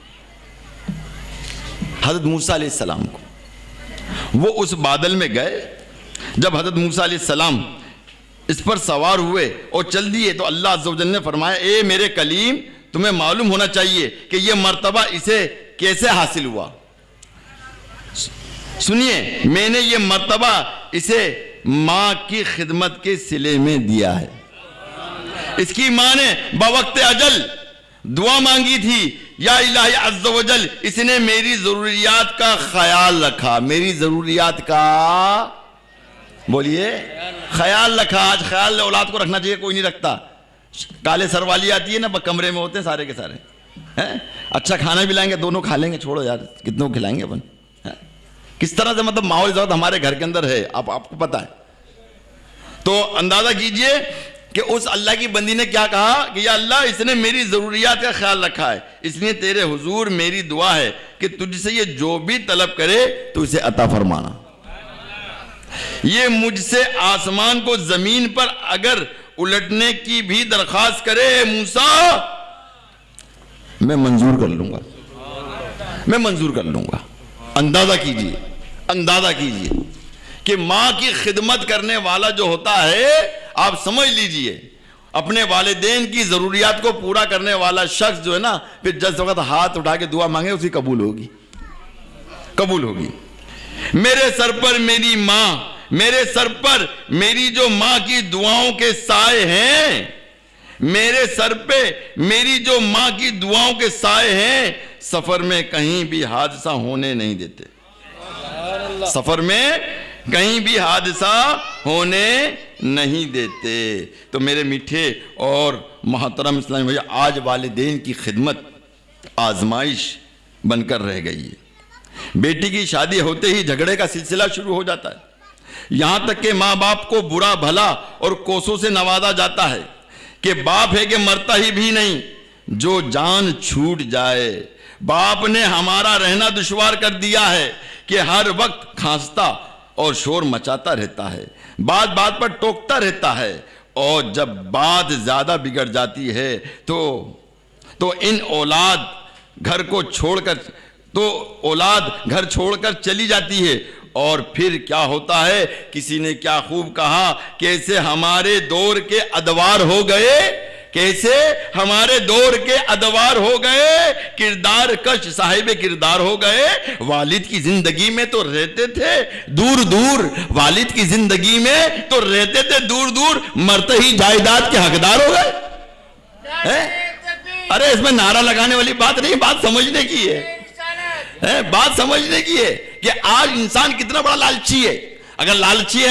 حضرت موسیٰ علیہ السلام کو۔ وہ اس بادل میں گئے۔ جب حضرت موسیٰ علیہ السلام اس پر سوار ہوئے اور چل دیے تو اللہ عز و جل نے فرمایا، اے میرے کلیم، تمہیں معلوم ہونا چاہیے کہ یہ مرتبہ اسے کیسے حاصل ہوا۔ سنیے، میں نے یہ مرتبہ اسے ماں کی خدمت کے صلے میں دیا ہے۔ اس کی ماں نے بوقت اجل دعا مانگی تھی، یا الہی عز و جل، اس نے میری ضروریات کا خیال رکھا، میری ضروریات کا، بولیے، خیال رکھا۔ آج خیال اولاد کو رکھنا چاہیے، کوئی نہیں رکھتا۔ کالے سر والی آتی ہے نا، کمرے میں ہوتے ہیں سارے کے سارے، اچھا کھانا بھی لائیں گے، دونوں کھا لیں گے، چھوڑو یار کتنوں کھلائیں گے اپن۔ کس طرح سے مطلب ماحول ضرورت ہمارے گھر کے اندر ہے، آپ کو پتا ہے۔ تو اندازہ کیجئے کہ اس اللہ کی بندی نے کیا کہا کہ یا اللہ، اس نے میری ضروریات کا خیال رکھا ہے، اس لیے تیرے حضور میری دعا ہے کہ تجھ سے یہ جو بھی طلب کرے تو اسے عطا فرمانا۔ یہ مجھ سے آسمان کو زمین پر اگر الٹنے کی بھی درخواست کرے موسیٰ، میں منظور کر لوں گا، میں منظور کر لوں گا۔ اندازہ کیجئے، اندازہ کیجئے کہ ماں کی خدمت کرنے والا جو ہوتا ہے، آپ سمجھ لیجئے اپنے والدین کی ضروریات کو پورا کرنے والا شخص جو ہے نا، پھر جس وقت ہاتھ اٹھا کے دعا مانگے اسی قبول ہوگی، قبول ہوگی۔ میرے سر پر میری ماں، میرے سر پر میری جو ماں کی دعاؤں کے سائے ہیں، میرے سر پہ میری جو ماں کی دعاؤں کے سائے ہیں، سفر میں کہیں بھی حادثہ ہونے نہیں دیتے، سفر میں کہیں بھی حادثہ ہونے نہیں دیتے۔ تو میرے میٹھے اور محترم اسلامی بھائی، آج والدین کی خدمت آزمائش بن کر رہ گئی ہے۔ بیٹی کی شادی ہوتے ہی جھگڑے کا سلسلہ شروع ہو جاتا ہے، یہاں تک کہ ماں باپ کو برا بھلا اور کوسوں سے نوازا جاتا ہے کہ باپ ہے کہ مرتا ہی بھی نہیں، جو جان چھوٹ جائے۔ باپ نے ہمارا رہنا دشوار کر دیا ہے کہ ہر وقت کھانستا اور شور مچاتا رہتا ہے، بات بات پر ٹوکتا رہتا ہے، اور جب بات زیادہ بگڑ جاتی ہے تو اولاد گھر چھوڑ کر چلی جاتی ہے۔ اور پھر کیا ہوتا ہے؟ کسی نے کیا خوب کہا، کیسے ہمارے دور کے ادوار ہو گئے، کیسے ہمارے دور کے ادوار ہو گئے، کردار کش صاحب کردار ہو گئے۔ والد کی زندگی میں تو رہتے تھے دور دور، والد کی زندگی میں تو رہتے تھے دور دور، مرتے ہی جائیداد کے حقدار ہو گئے۔ ارے اس میں نعرہ لگانے والی بات نہیں، بات سمجھنے کی ہے، بات سمجھنے کی ہے کہ آج انسان کتنا بڑا لالچی ہے۔ اگر لالچی ہے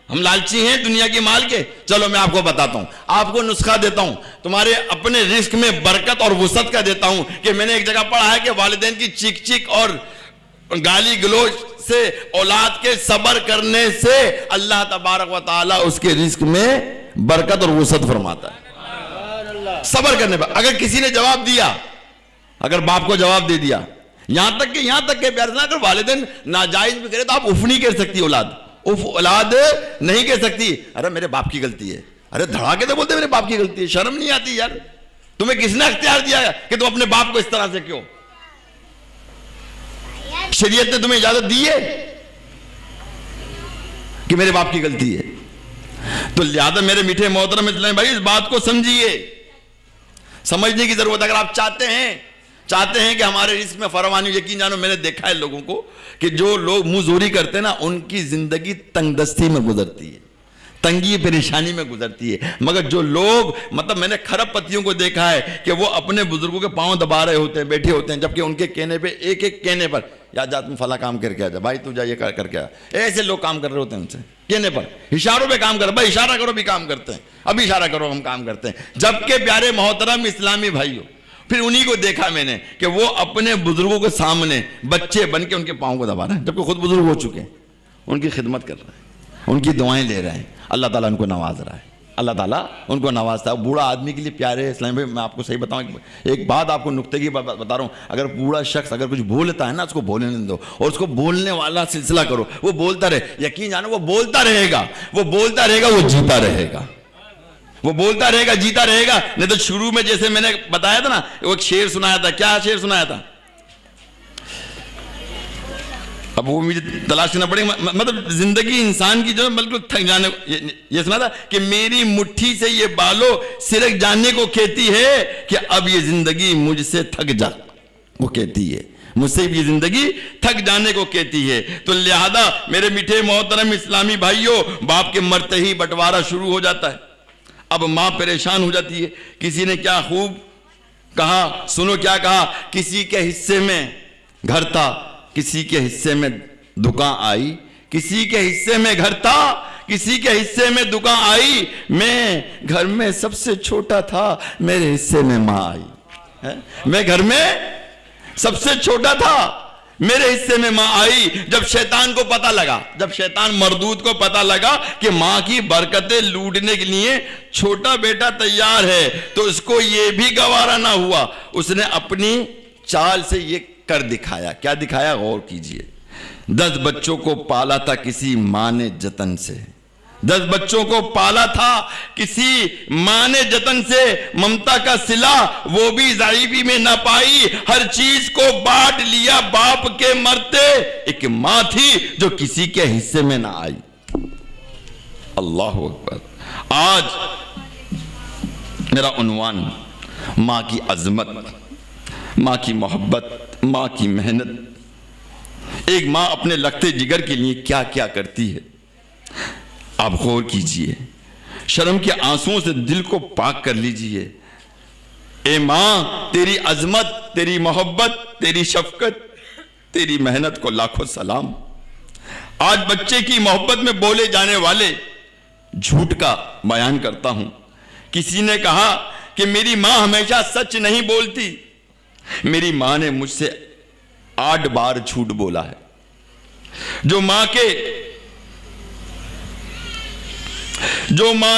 ہم لالچی ہیں دنیا کی مال کے، چلو میں آپ کو بتاتا ہوں، آپ کو نسخہ دیتا ہوں، تمہارے اپنے رزق میں برکت اور وسعت کا دیتا ہوں کہ میں نے ایک جگہ پڑھا ہے کہ والدین کی چیخ چیخ اور گالی گلوچ سے، اولاد کے صبر کرنے سے اللہ تبارک و تعالی اس کے رزق میں برکت اور وسعت فرماتا ہے۔ صبر کرنے پر اگر کسی نے جواب دیا، اگر باپ کو جواب دے دیا، یہاں تک کہ پیار سے اگر والدین ناجائز بھی کرے تو آپ اف نہیں کہہ سکتی، اولاد نہیں کہہ سکتی ارے میرے باپ کی غلطی ہے، ارے دھڑاکے سے بولتے میرے باپ کی غلطی ہے، شرم نہیں آتی یار؟ تمہیں کس نے اختیار دیا ہے کہ تم اپنے باپ کو اس طرح سے کیوں؟ شریعت نے تمہیں اجازت دی ہے کہ میرے باپ کی غلطی ہے؟ تو لہذا میرے میٹھے محترم اسلامی بھائی، اس بات کو سمجھیے، سمجھنے کی ضرورت ہے۔ اگر آپ چاہتے ہیں کہ ہمارے رزق میں فراوانی، یقین جانو میں نے دیکھا ہے لوگوں کو کہ جو لوگ منہ زوری کرتے ہیں نا، ان کی زندگی تنگ دستی میں گزرتی ہے، تنگی پریشانی میں گزرتی ہے۔ مگر جو لوگ میں نے کھرب پتیوں کو دیکھا ہے کہ وہ اپنے بزرگوں کے پاؤں دبا رہے ہوتے ہیں، بیٹھے ہوتے ہیں، جبکہ ان کے کہنے پہ ایک کہنے پر یا جا تم فلاں کام کر کے آ جا، بھائی تو جا یہ کر کے آ، ایسے لوگ کام کر رہے ہوتے ہیں، ان سے کہنے پر اشاروں پہ کام کر، بھائی اشارہ کرو بھی کام کرتے ہیں، اب اشارہ کرو ہم کام کرتے ہیں۔ جبکہ پیارے محترم اسلامی بھائیوں، پھر انہی کو دیکھا میں نے کہ وہ اپنے بزرگوں کے سامنے بچے بن کے ان کے پاؤں کو دبا رہے ہیں، جبکہ خود بزرگ ہو چکے ہیں، ان کی خدمت کر رہے ہیں، ان کی دعائیں لے رہے ہیں، اللہ تعالیٰ ان کو نواز رہا ہے، اللہ تعالیٰ ان کو نوازتا ہے۔ بوڑھا آدمی کے لیے پیارے اسلام بھائی، میں آپ کو صحیح بتاؤں، ایک بات آپ کو نکتے کی بتا رہا ہوں، اگر بوڑھا شخص اگر کچھ بولتا ہے نا، اس کو بولنے نہیں دو، اور اس کو بولنے والا سلسلہ کرو، وہ بولتا رہے، یقین جانو وہ بولتا رہے گا، وہ جیتا رہے گا، وہ بولتا رہے گا، جیتا رہے گا۔ نہیں تو شروع میں جیسے میں نے بتایا تھا نا، وہ ایک شعر سنایا تھا، کیا شعر سنایا تھا؟ اب وہ مجھے تلاش کرنا پڑے گا، مطلب زندگی انسان کی جو ہے بالکل تھک جانے، یہ سنا تھا کہ میری مٹھی سے یہ بالوں سرک جانے کو کہتی ہے کہ اب یہ زندگی مجھ سے تھک جا، وہ کہتی ہے مجھ سے یہ زندگی تھک جانے کو کہتی ہے۔ تو لہذا میرے میٹھے محترم اسلامی بھائیوں، باپ کے مرتے ہی بٹوارا شروع ہو جاتا ہے۔ اب ماں پریشان ہو جاتی ہے، کسی نے کیا خوب کہا، سنو کیا کہا، کسی کے حصے میں گھر تھا، کسی کے حصے میں دکان آئی، کسی کے حصے میں گھر تھا، کسی کے حصے میں دکان آئی، میں گھر میں سب سے چھوٹا تھا، میرے حصے میں ماں آئی، میں گھر میں سب سے چھوٹا تھا، میرے حصے میں ماں آئی۔ جب شیطان کو پتہ لگا، جب شیطان مردود کو پتہ لگا کہ ماں کی برکتیں لوٹنے کے لیے چھوٹا بیٹا تیار ہے، تو اس کو یہ بھی گوارا نہ ہوا، اس نے اپنی چال سے یہ کر دکھایا۔ کیا دکھایا؟ غور کیجئے۔ 10 بچوں کو پالا تھا کسی ماں نے جتن سے، 10 بچوں کو پالا تھا کسی ماں نے جتن سے، ممتا کا صلہ وہ بھی ضعیفی میں نہ پائی، ہر چیز کو بانٹ لیا باپ کے مرتے، ایک ماں تھی جو کسی کے حصے میں نہ آئی۔ اللہ اکبر۔ آج میرا عنوان ماں کی عظمت، ماں کی محبت، ماں کی محنت، ایک ماں اپنے لگتے جگر کے لیے کیا کیا کرتی ہے، آپ غور کیجئے، شرم کے آنسوؤں سے دل کو پاک کر لیجئے۔ اے ماں، تیری عظمت، تیری محبت، تیری شفقت، تیری محنت کو لاکھوں سلام۔ آج بچے کی محبت میں بولے جانے والے جھوٹ کا بیان کرتا ہوں۔ کسی نے کہا کہ میری ماں ہمیشہ سچ نہیں بولتی۔ میری ماں نے مجھ سے 8 بار جھوٹ بولا ہے۔ جو ماں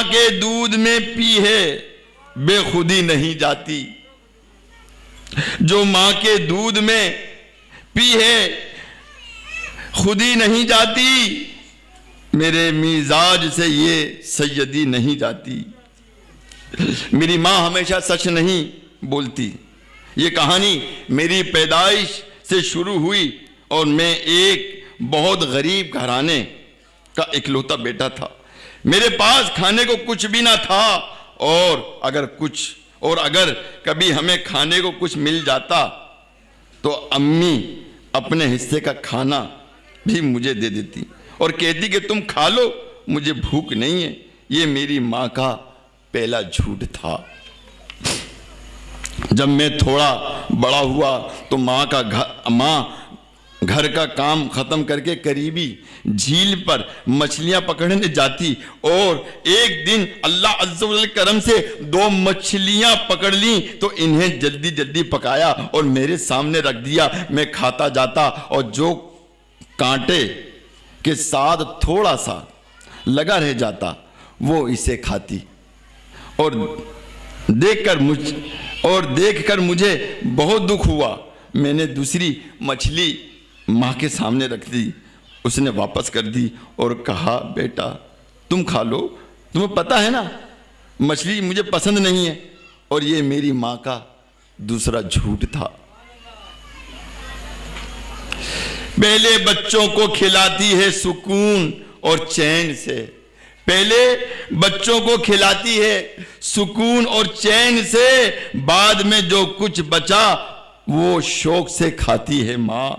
کے دودھ میں پی ہے بے خودی نہیں جاتی۔ جو ماں کے دودھ میں پی ہے خودی نہیں جاتی، میرے مزاج سے یہ سیدی نہیں جاتی۔ میری ماں ہمیشہ سچ نہیں بولتی۔ یہ کہانی میری پیدائش سے شروع ہوئی اور میں ایک بہت غریب گھرانے کا اکلوتا بیٹا تھا۔ میرے پاس کھانے کو کچھ بھی نہ تھا، اور اگر کبھی ہمیں کھانے کو کچھ مل جاتا تو امی اپنے حصے کا کھانا بھی مجھے دے دیتی اور کہتی کہ تم کھا لو، مجھے بھوک نہیں ہے۔ یہ میری ماں کا پہلا جھوٹ تھا۔ جب میں تھوڑا بڑا ہوا تو ماں گھر کا کام ختم کر کے قریبی جھیل پر مچھلیاں پکڑنے جاتی، اور ایک دن اللہ عز و جل کرم سے 2 مچھلیاں پکڑ لیں تو انہیں جلدی جلدی پکایا اور میرے سامنے رکھ دیا۔ میں کھاتا جاتا اور جو کانٹے کے ساتھ تھوڑا سا لگا رہ جاتا وہ اسے کھاتی، اور دیکھ کر مجھے بہت دکھ ہوا۔ میں نے دوسری مچھلی ماں کے سامنے رکھ دی، اس نے واپس کر دی اور کہا بیٹا تم کھا لو، تمہیں پتہ ہے نا مچھلی مجھے پسند نہیں ہے۔ اور یہ میری ماں کا دوسرا جھوٹ تھا۔ پہلے بچوں کو کھلاتی ہے سکون اور چین سے، پہلے بچوں کو کھلاتی ہے سکون اور چین سے، بعد میں جو کچھ بچا وہ شوق سے کھاتی ہے ماں۔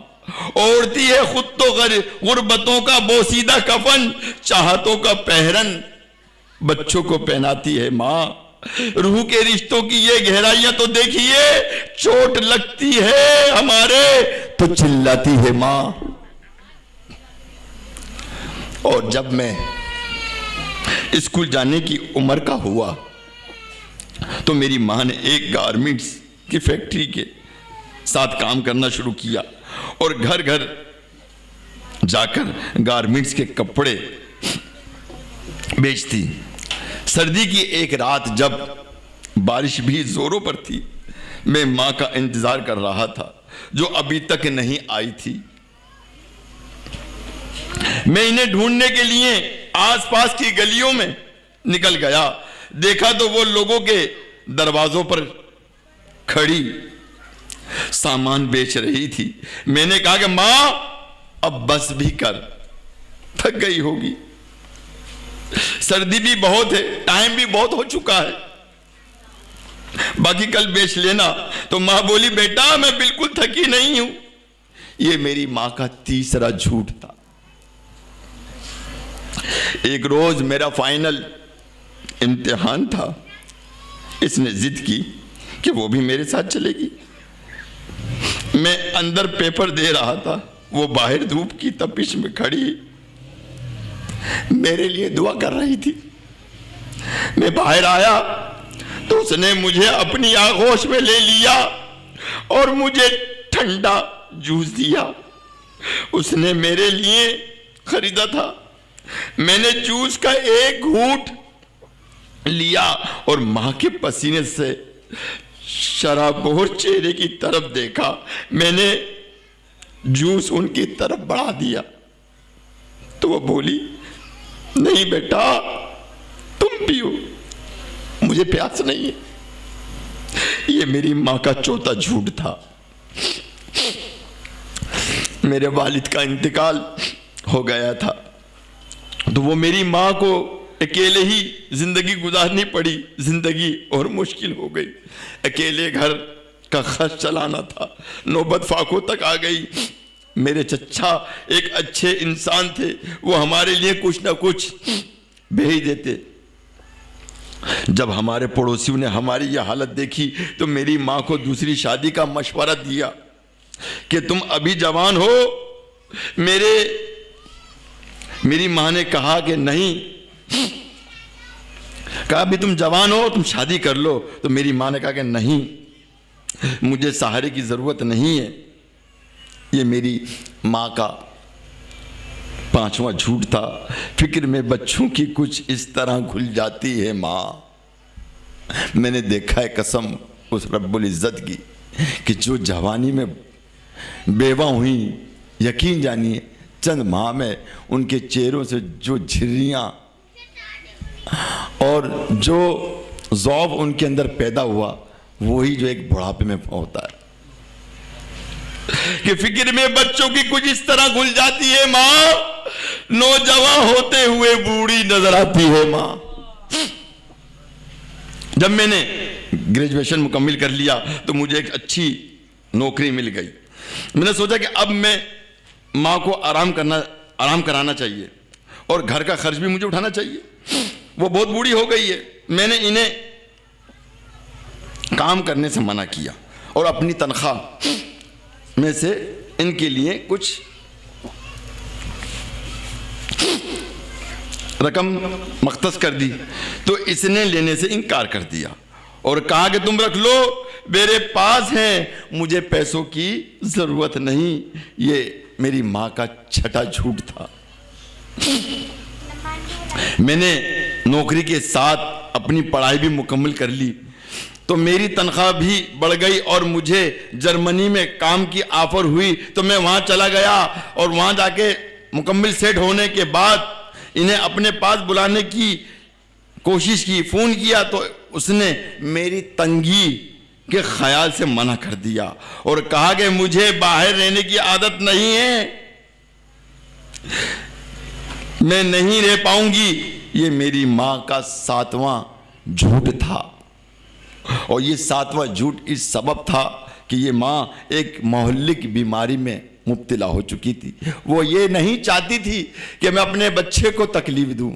اوڑھتی ہے خود تو غربتوں کا بوسیدہ کفن، چاہتوں کا پہرن بچوں کو پہناتی ہے ماں۔ روح کے رشتوں کی یہ گہرائیاں تو دیکھیے، چوٹ لگتی ہے ہمارے تو چلاتی ہے ماں۔ اور جب میں اسکول جانے کی عمر کا ہوا تو میری ماں نے ایک گارمنٹس کی فیکٹری کے ساتھ کام کرنا شروع کیا اور گھر گھر جا کر گارمنٹس کے کپڑے بیچتی۔ سردی کی ایک رات جب بارش بھی زوروں پر تھی، میں ماں کا انتظار کر رہا تھا جو ابھی تک نہیں آئی تھی۔ میں انہیں ڈھونڈنے کے لیے آس پاس کی گلیوں میں نکل گیا، دیکھا تو وہ لوگوں کے دروازوں پر کھڑی سامان بیچ رہی تھی۔ میں نے کہا کہ ماں اب بس بھی کر، تھک گئی ہوگی، سردی بھی بہت ہے، ٹائم بھی بہت ہو چکا ہے، باقی کل بیچ لینا۔ تو ماں بولی بیٹا میں بالکل تھکی نہیں ہوں۔ یہ میری ماں کا تیسرا جھوٹ تھا۔ ایک روز میرا فائنل امتحان تھا، اس نے ضد کی کہ وہ بھی میرے ساتھ چلے گی۔ میں اندر پیپر دے رہا تھا، وہ باہر دھوپ کی تپش میں کھڑی میرے لیے دعا کر رہی تھی۔ میں باہر آیا تو اس نے مجھے اپنی آغوش میں لے لیا اور مجھے ٹھنڈا جوس دیا۔ اس نے میرے لیے خریدا تھا۔ میں نے جوس کا ایک گھونٹ لیا اور ماں کے پسینے سے شرابور چہرے کی طرف دیکھا۔ میں نے جوس ان کی طرف بڑھا دیا تو وہ بولی نہیں بیٹا تم پیو، مجھے پیاس نہیں ہے۔ یہ میری ماں کا چوتھا جھوٹ تھا۔ میرے والد کا انتقال ہو گیا تھا تو وہ میری ماں کو اکیلے ہی زندگی گزارنی پڑی۔ زندگی اور مشکل ہو گئی، اکیلے گھر کا خرچ چلانا تھا، نوبت فاقوں تک آ گئی۔ میرے چچا ایک اچھے انسان تھے، وہ ہمارے لیے کچھ نہ کچھ بھیج دیتے۔ جب ہمارے پڑوسیوں نے ہماری یہ حالت دیکھی تو میری ماں کو دوسری شادی کا مشورہ دیا کہ تم ابھی جوان ہو، میرے میری ماں نے کہا کہ نہیں، کہا ابھی تم جوان ہو، تم شادی کر لو. تو میری ماں نے کہا کہ نہیں، مجھے سہارے کی ضرورت نہیں ہے. یہ میری ماں کا 5واں جھوٹ تھا. فکر میں بچوں کی کچھ اس طرح گھل جاتی ہے ماں. میں نے دیکھا ہے قسم اس رب العزت کی کہ جو جوانی میں بیوہ ہوئی، یقین جانیے چند ماہ میں ان کے چہروں سے جو جھریاں اور جو ذوق ان کے اندر پیدا ہوا، وہی جو ایک بڑھاپے میں ہوتا ہے کہ فکر میں بچوں کی کچھ اس طرح گھل جاتی ہے ماں، نوجوان ہوتے ہوئے بوڑھی نظر آتی ہے ماں. جب میں نے گریجویشن مکمل کر لیا تو مجھے ایک اچھی نوکری مل گئی. میں نے سوچا کہ اب میں ماں کو آرام کرانا چاہیے اور گھر کا خرچ بھی مجھے اٹھانا چاہیے. وہ بہت بوڑھی ہو گئی ہے. میں نے انہیں کام کرنے سے منع کیا اور اپنی تنخواہ میں سے ان کے لیے کچھ رقم مختص کر دی. تو اس نے لینے سے انکار کر دیا اور کہا کہ تم رکھ لو، میرے پاس ہیں، مجھے پیسوں کی ضرورت نہیں. یہ میری ماں کا چھٹا جھوٹ تھا. میں نے نوکری کے ساتھ اپنی پڑھائی بھی مکمل کر لی تو میری تنخواہ بھی بڑھ گئی اور مجھے جرمنی میں کام کی آفر ہوئی تو میں وہاں چلا گیا اور وہاں جا کے مکمل سیٹ ہونے کے بعد انہیں اپنے پاس بلانے کی کوشش کی، فون کیا تو اس نے میری تنگی کے خیال سے منع کر دیا اور کہا کہ مجھے باہر رہنے کی عادت نہیں ہے، میں نہیں رہ پاؤں گی. یہ میری ماں کا 7واں جھوٹ تھا اور یہ 7واں جھوٹ اس سبب تھا کہ یہ ماں ایک مہلک بیماری میں مبتلا ہو چکی تھی. وہ یہ نہیں چاہتی تھی کہ میں اپنے بچے کو تکلیف دوں،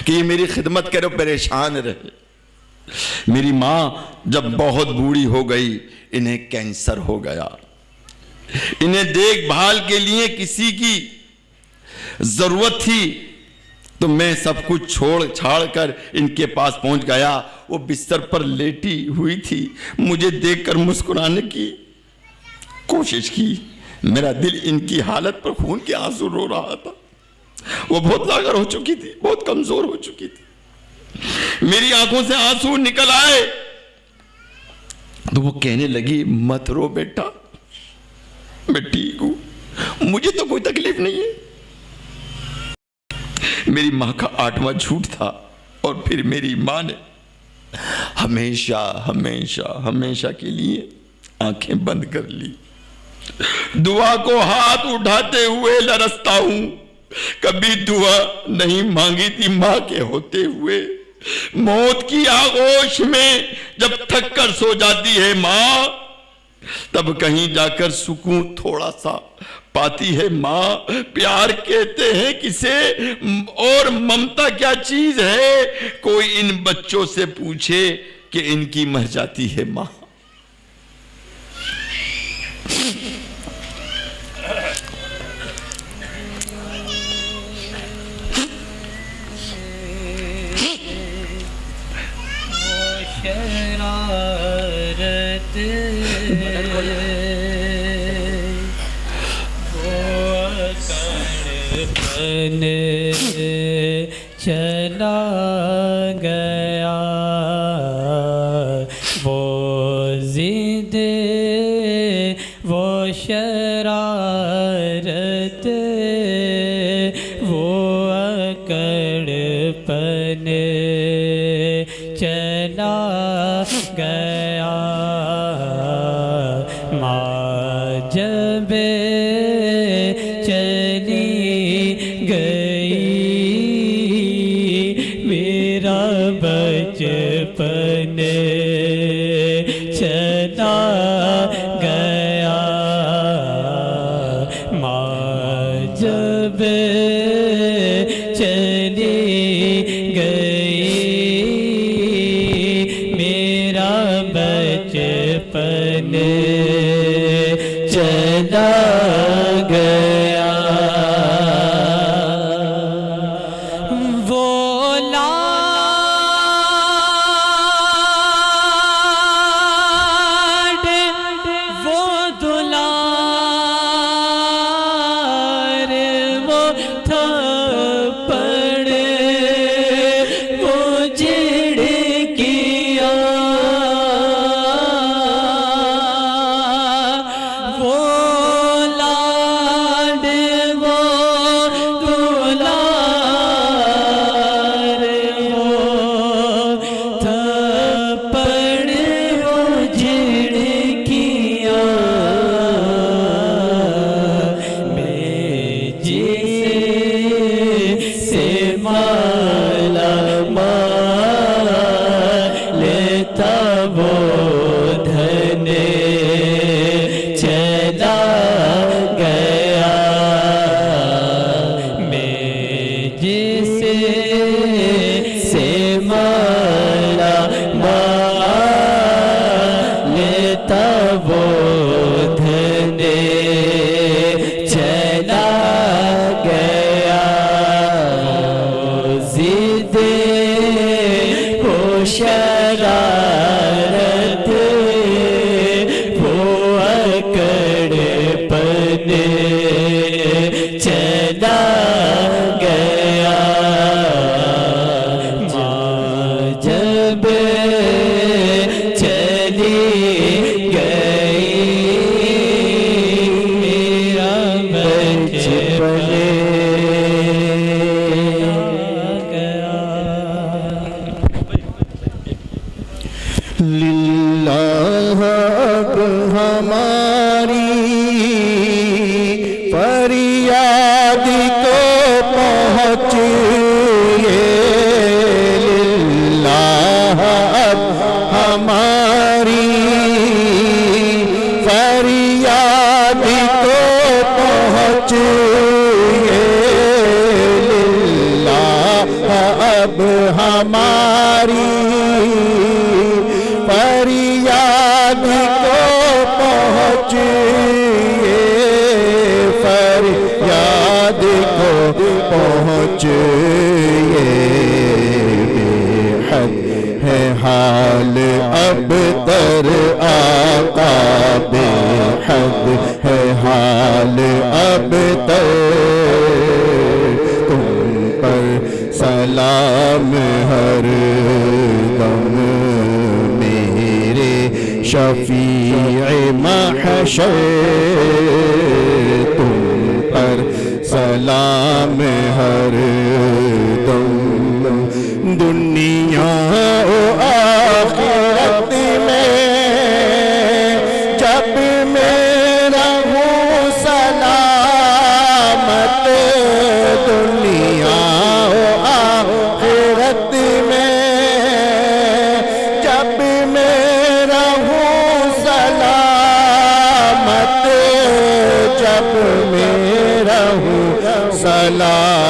کہ یہ میری خدمت کرے، پریشان رہے. میری ماں جب بہت بوڑھی ہو گئی، انہیں کینسر ہو گیا. انہیں دیکھ بھال کے لیے کسی کی ضرورت تھی تو میں سب کچھ چھوڑ چھاڑ کر ان کے پاس پہنچ گیا. وہ بستر پر لیٹی ہوئی تھی، مجھے دیکھ کر مسکرانے کی کوشش کی. میرا دل ان کی حالت پر خون کے آنسو رو رہا تھا. وہ بہت لاغر ہو چکی تھی، بہت کمزور ہو چکی تھی. میری آنکھوں سے آنسو نکل آئے تو وہ کہنے لگی مت رو بیٹا، میں ٹھیک ہوں، مجھے تو کوئی تکلیف نہیں ہے. میری ماں کا 8واں جھوٹ تھا اور پھر میری ماں نے ہمیشہ ہمیشہ ہمیشہ کے لیے آنکھیں بند کر لی. دعا کو ہاتھ اٹھاتے ہوئے لرزتا ہوں. کبھی دعا نہیں مانگی تھی ماں کے ہوتے ہوئے. موت کی آغوش میں جب تھک کر سو جاتی ہے ماں، تب کہیں جا کر سکون تھوڑا سا پاتی ہے ماں. پیار کہتے ہیں کسے اور ممتا کیا چیز ہے؟ کوئی ان بچوں سے پوچھے کہ ان کی مر جاتی ہے ماں. چلا گیا وہ ضد وہ شرارت وہ اکڑپن چلا گیا. ماں جب چلی گئی میرا بچپن چلا گیا. ماں جب چلی گئی میرا بچپن چلا گیا. شرارت وہ اکڑ پن چلا گیا ماں جب چلی گئی میرا بچپن للہ اب ہماری فریاد کو پہنچیے للہ اب ہماری فریاد کو پہنچیے للہ اب ہماری فریاد کو پہنچیے فریاد کو پہنچیے بے حد ہے حال اب تر آقا بے حد ہے حال اب تر تم پر سلام ہر دم شفیع محشر تم پر سلام ہر دم دنیا و آخرت میں جب میں رہوں سلامت دنیا و آخرت میں جب میں جب میں رہوں سلامت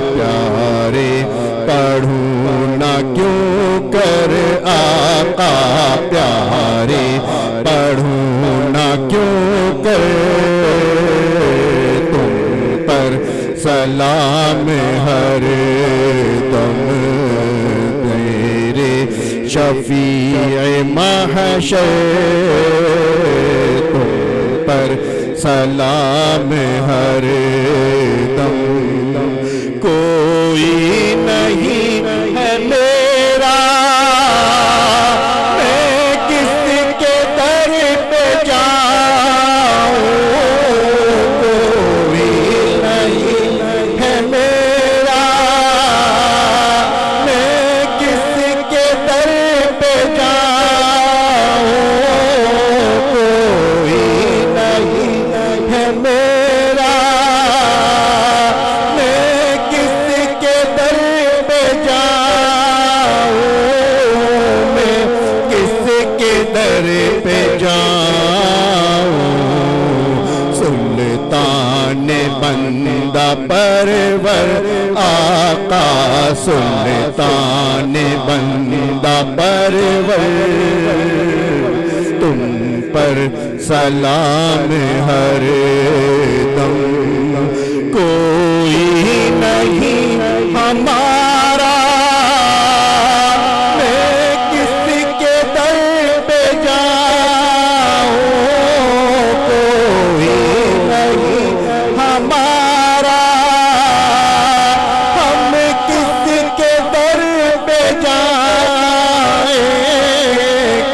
پیارے پڑھوں نہ کیوں کر آقا پیارے پڑھوں نہ کیوں کر تم پر سلام ہر دم تیرے شفیع محشر تم پر سلام ہر دم کوئی نہیں ہے میرا میں کس کے در پہ جاؤں کوئی نہیں ہے میرا میں کس کے در پہ جاؤں کوئی نہیں ہے میرا میں کس کے در پہ جاؤں میں کس کے در پہ جاؤں سلطان بندہ پرور آقا سلطان بندہ پرور تم پر سلام ہر دم کوئی نہیں ہمارا میں کس کے در پہ جاؤں کوئی نہیں ہمارا ہم کس کے در پہ جائیں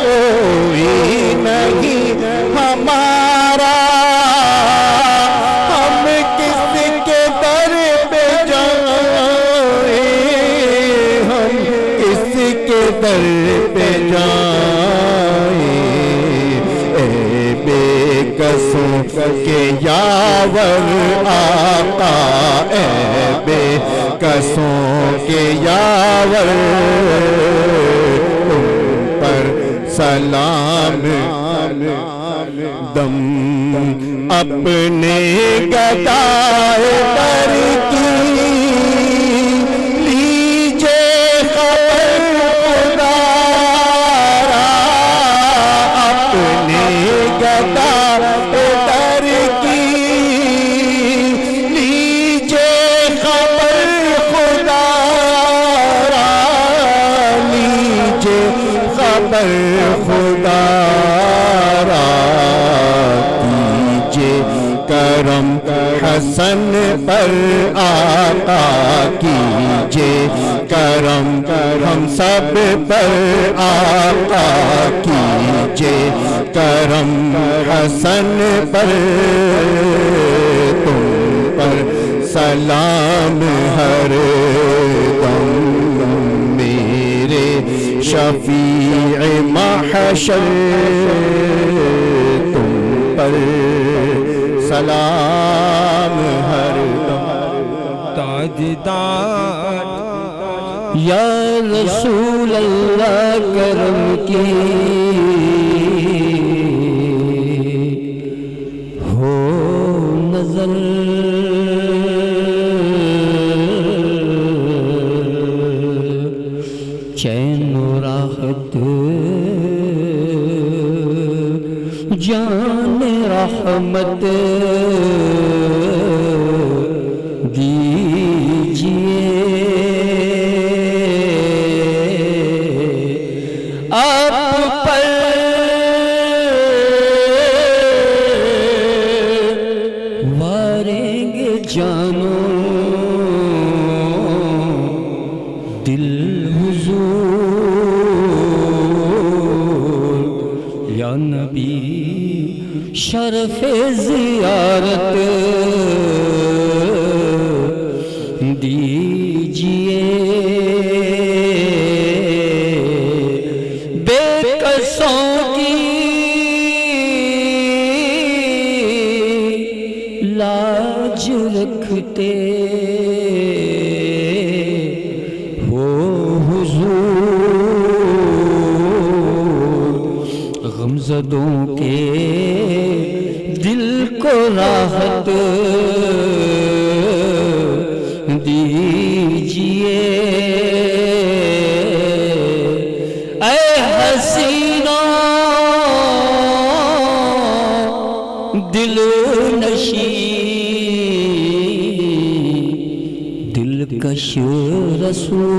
کوئی نہیں ہمارا ہم کس کے در پہ جائیں ہم کس کے در پہ جائیں اے بے کسوں کے یاور آقا اے بے کسوں کے یاور تم پر سلام دم اپنے گدائے پر کی لیجے خبر خدا را اپنے گدائے پر کی لیجے خبر خدا را حسن پر آقا کیجے کرم ہم سب پر آقا کیجے کرم حسن پر تم پر سلام ہر دم میرے شفیع محشر تم پر سلام ہر دم تاجدار یا رسول اللہ کرم کی ہو نظر چین و راحت جان رحمت جانو دل حضور یا نبی شرف زیارت دیجئے بے قصوں کی لاج رکھتے ہو حضور غمزدوں کے دل کو راحت دیجئے اے حسینہ دل نشی دلکش رسول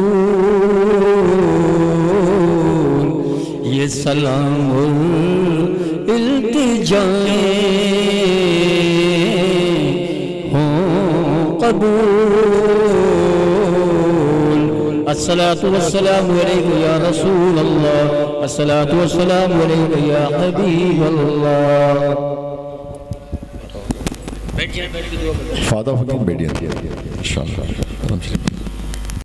یہ سلام التجائیں ہوں قبول الصلاة والسلام علیک یا رسول اللہ الصلاة والسلام علیک یا حبیب اللہ فادر فقیر بیٹھیا انشاءاللہ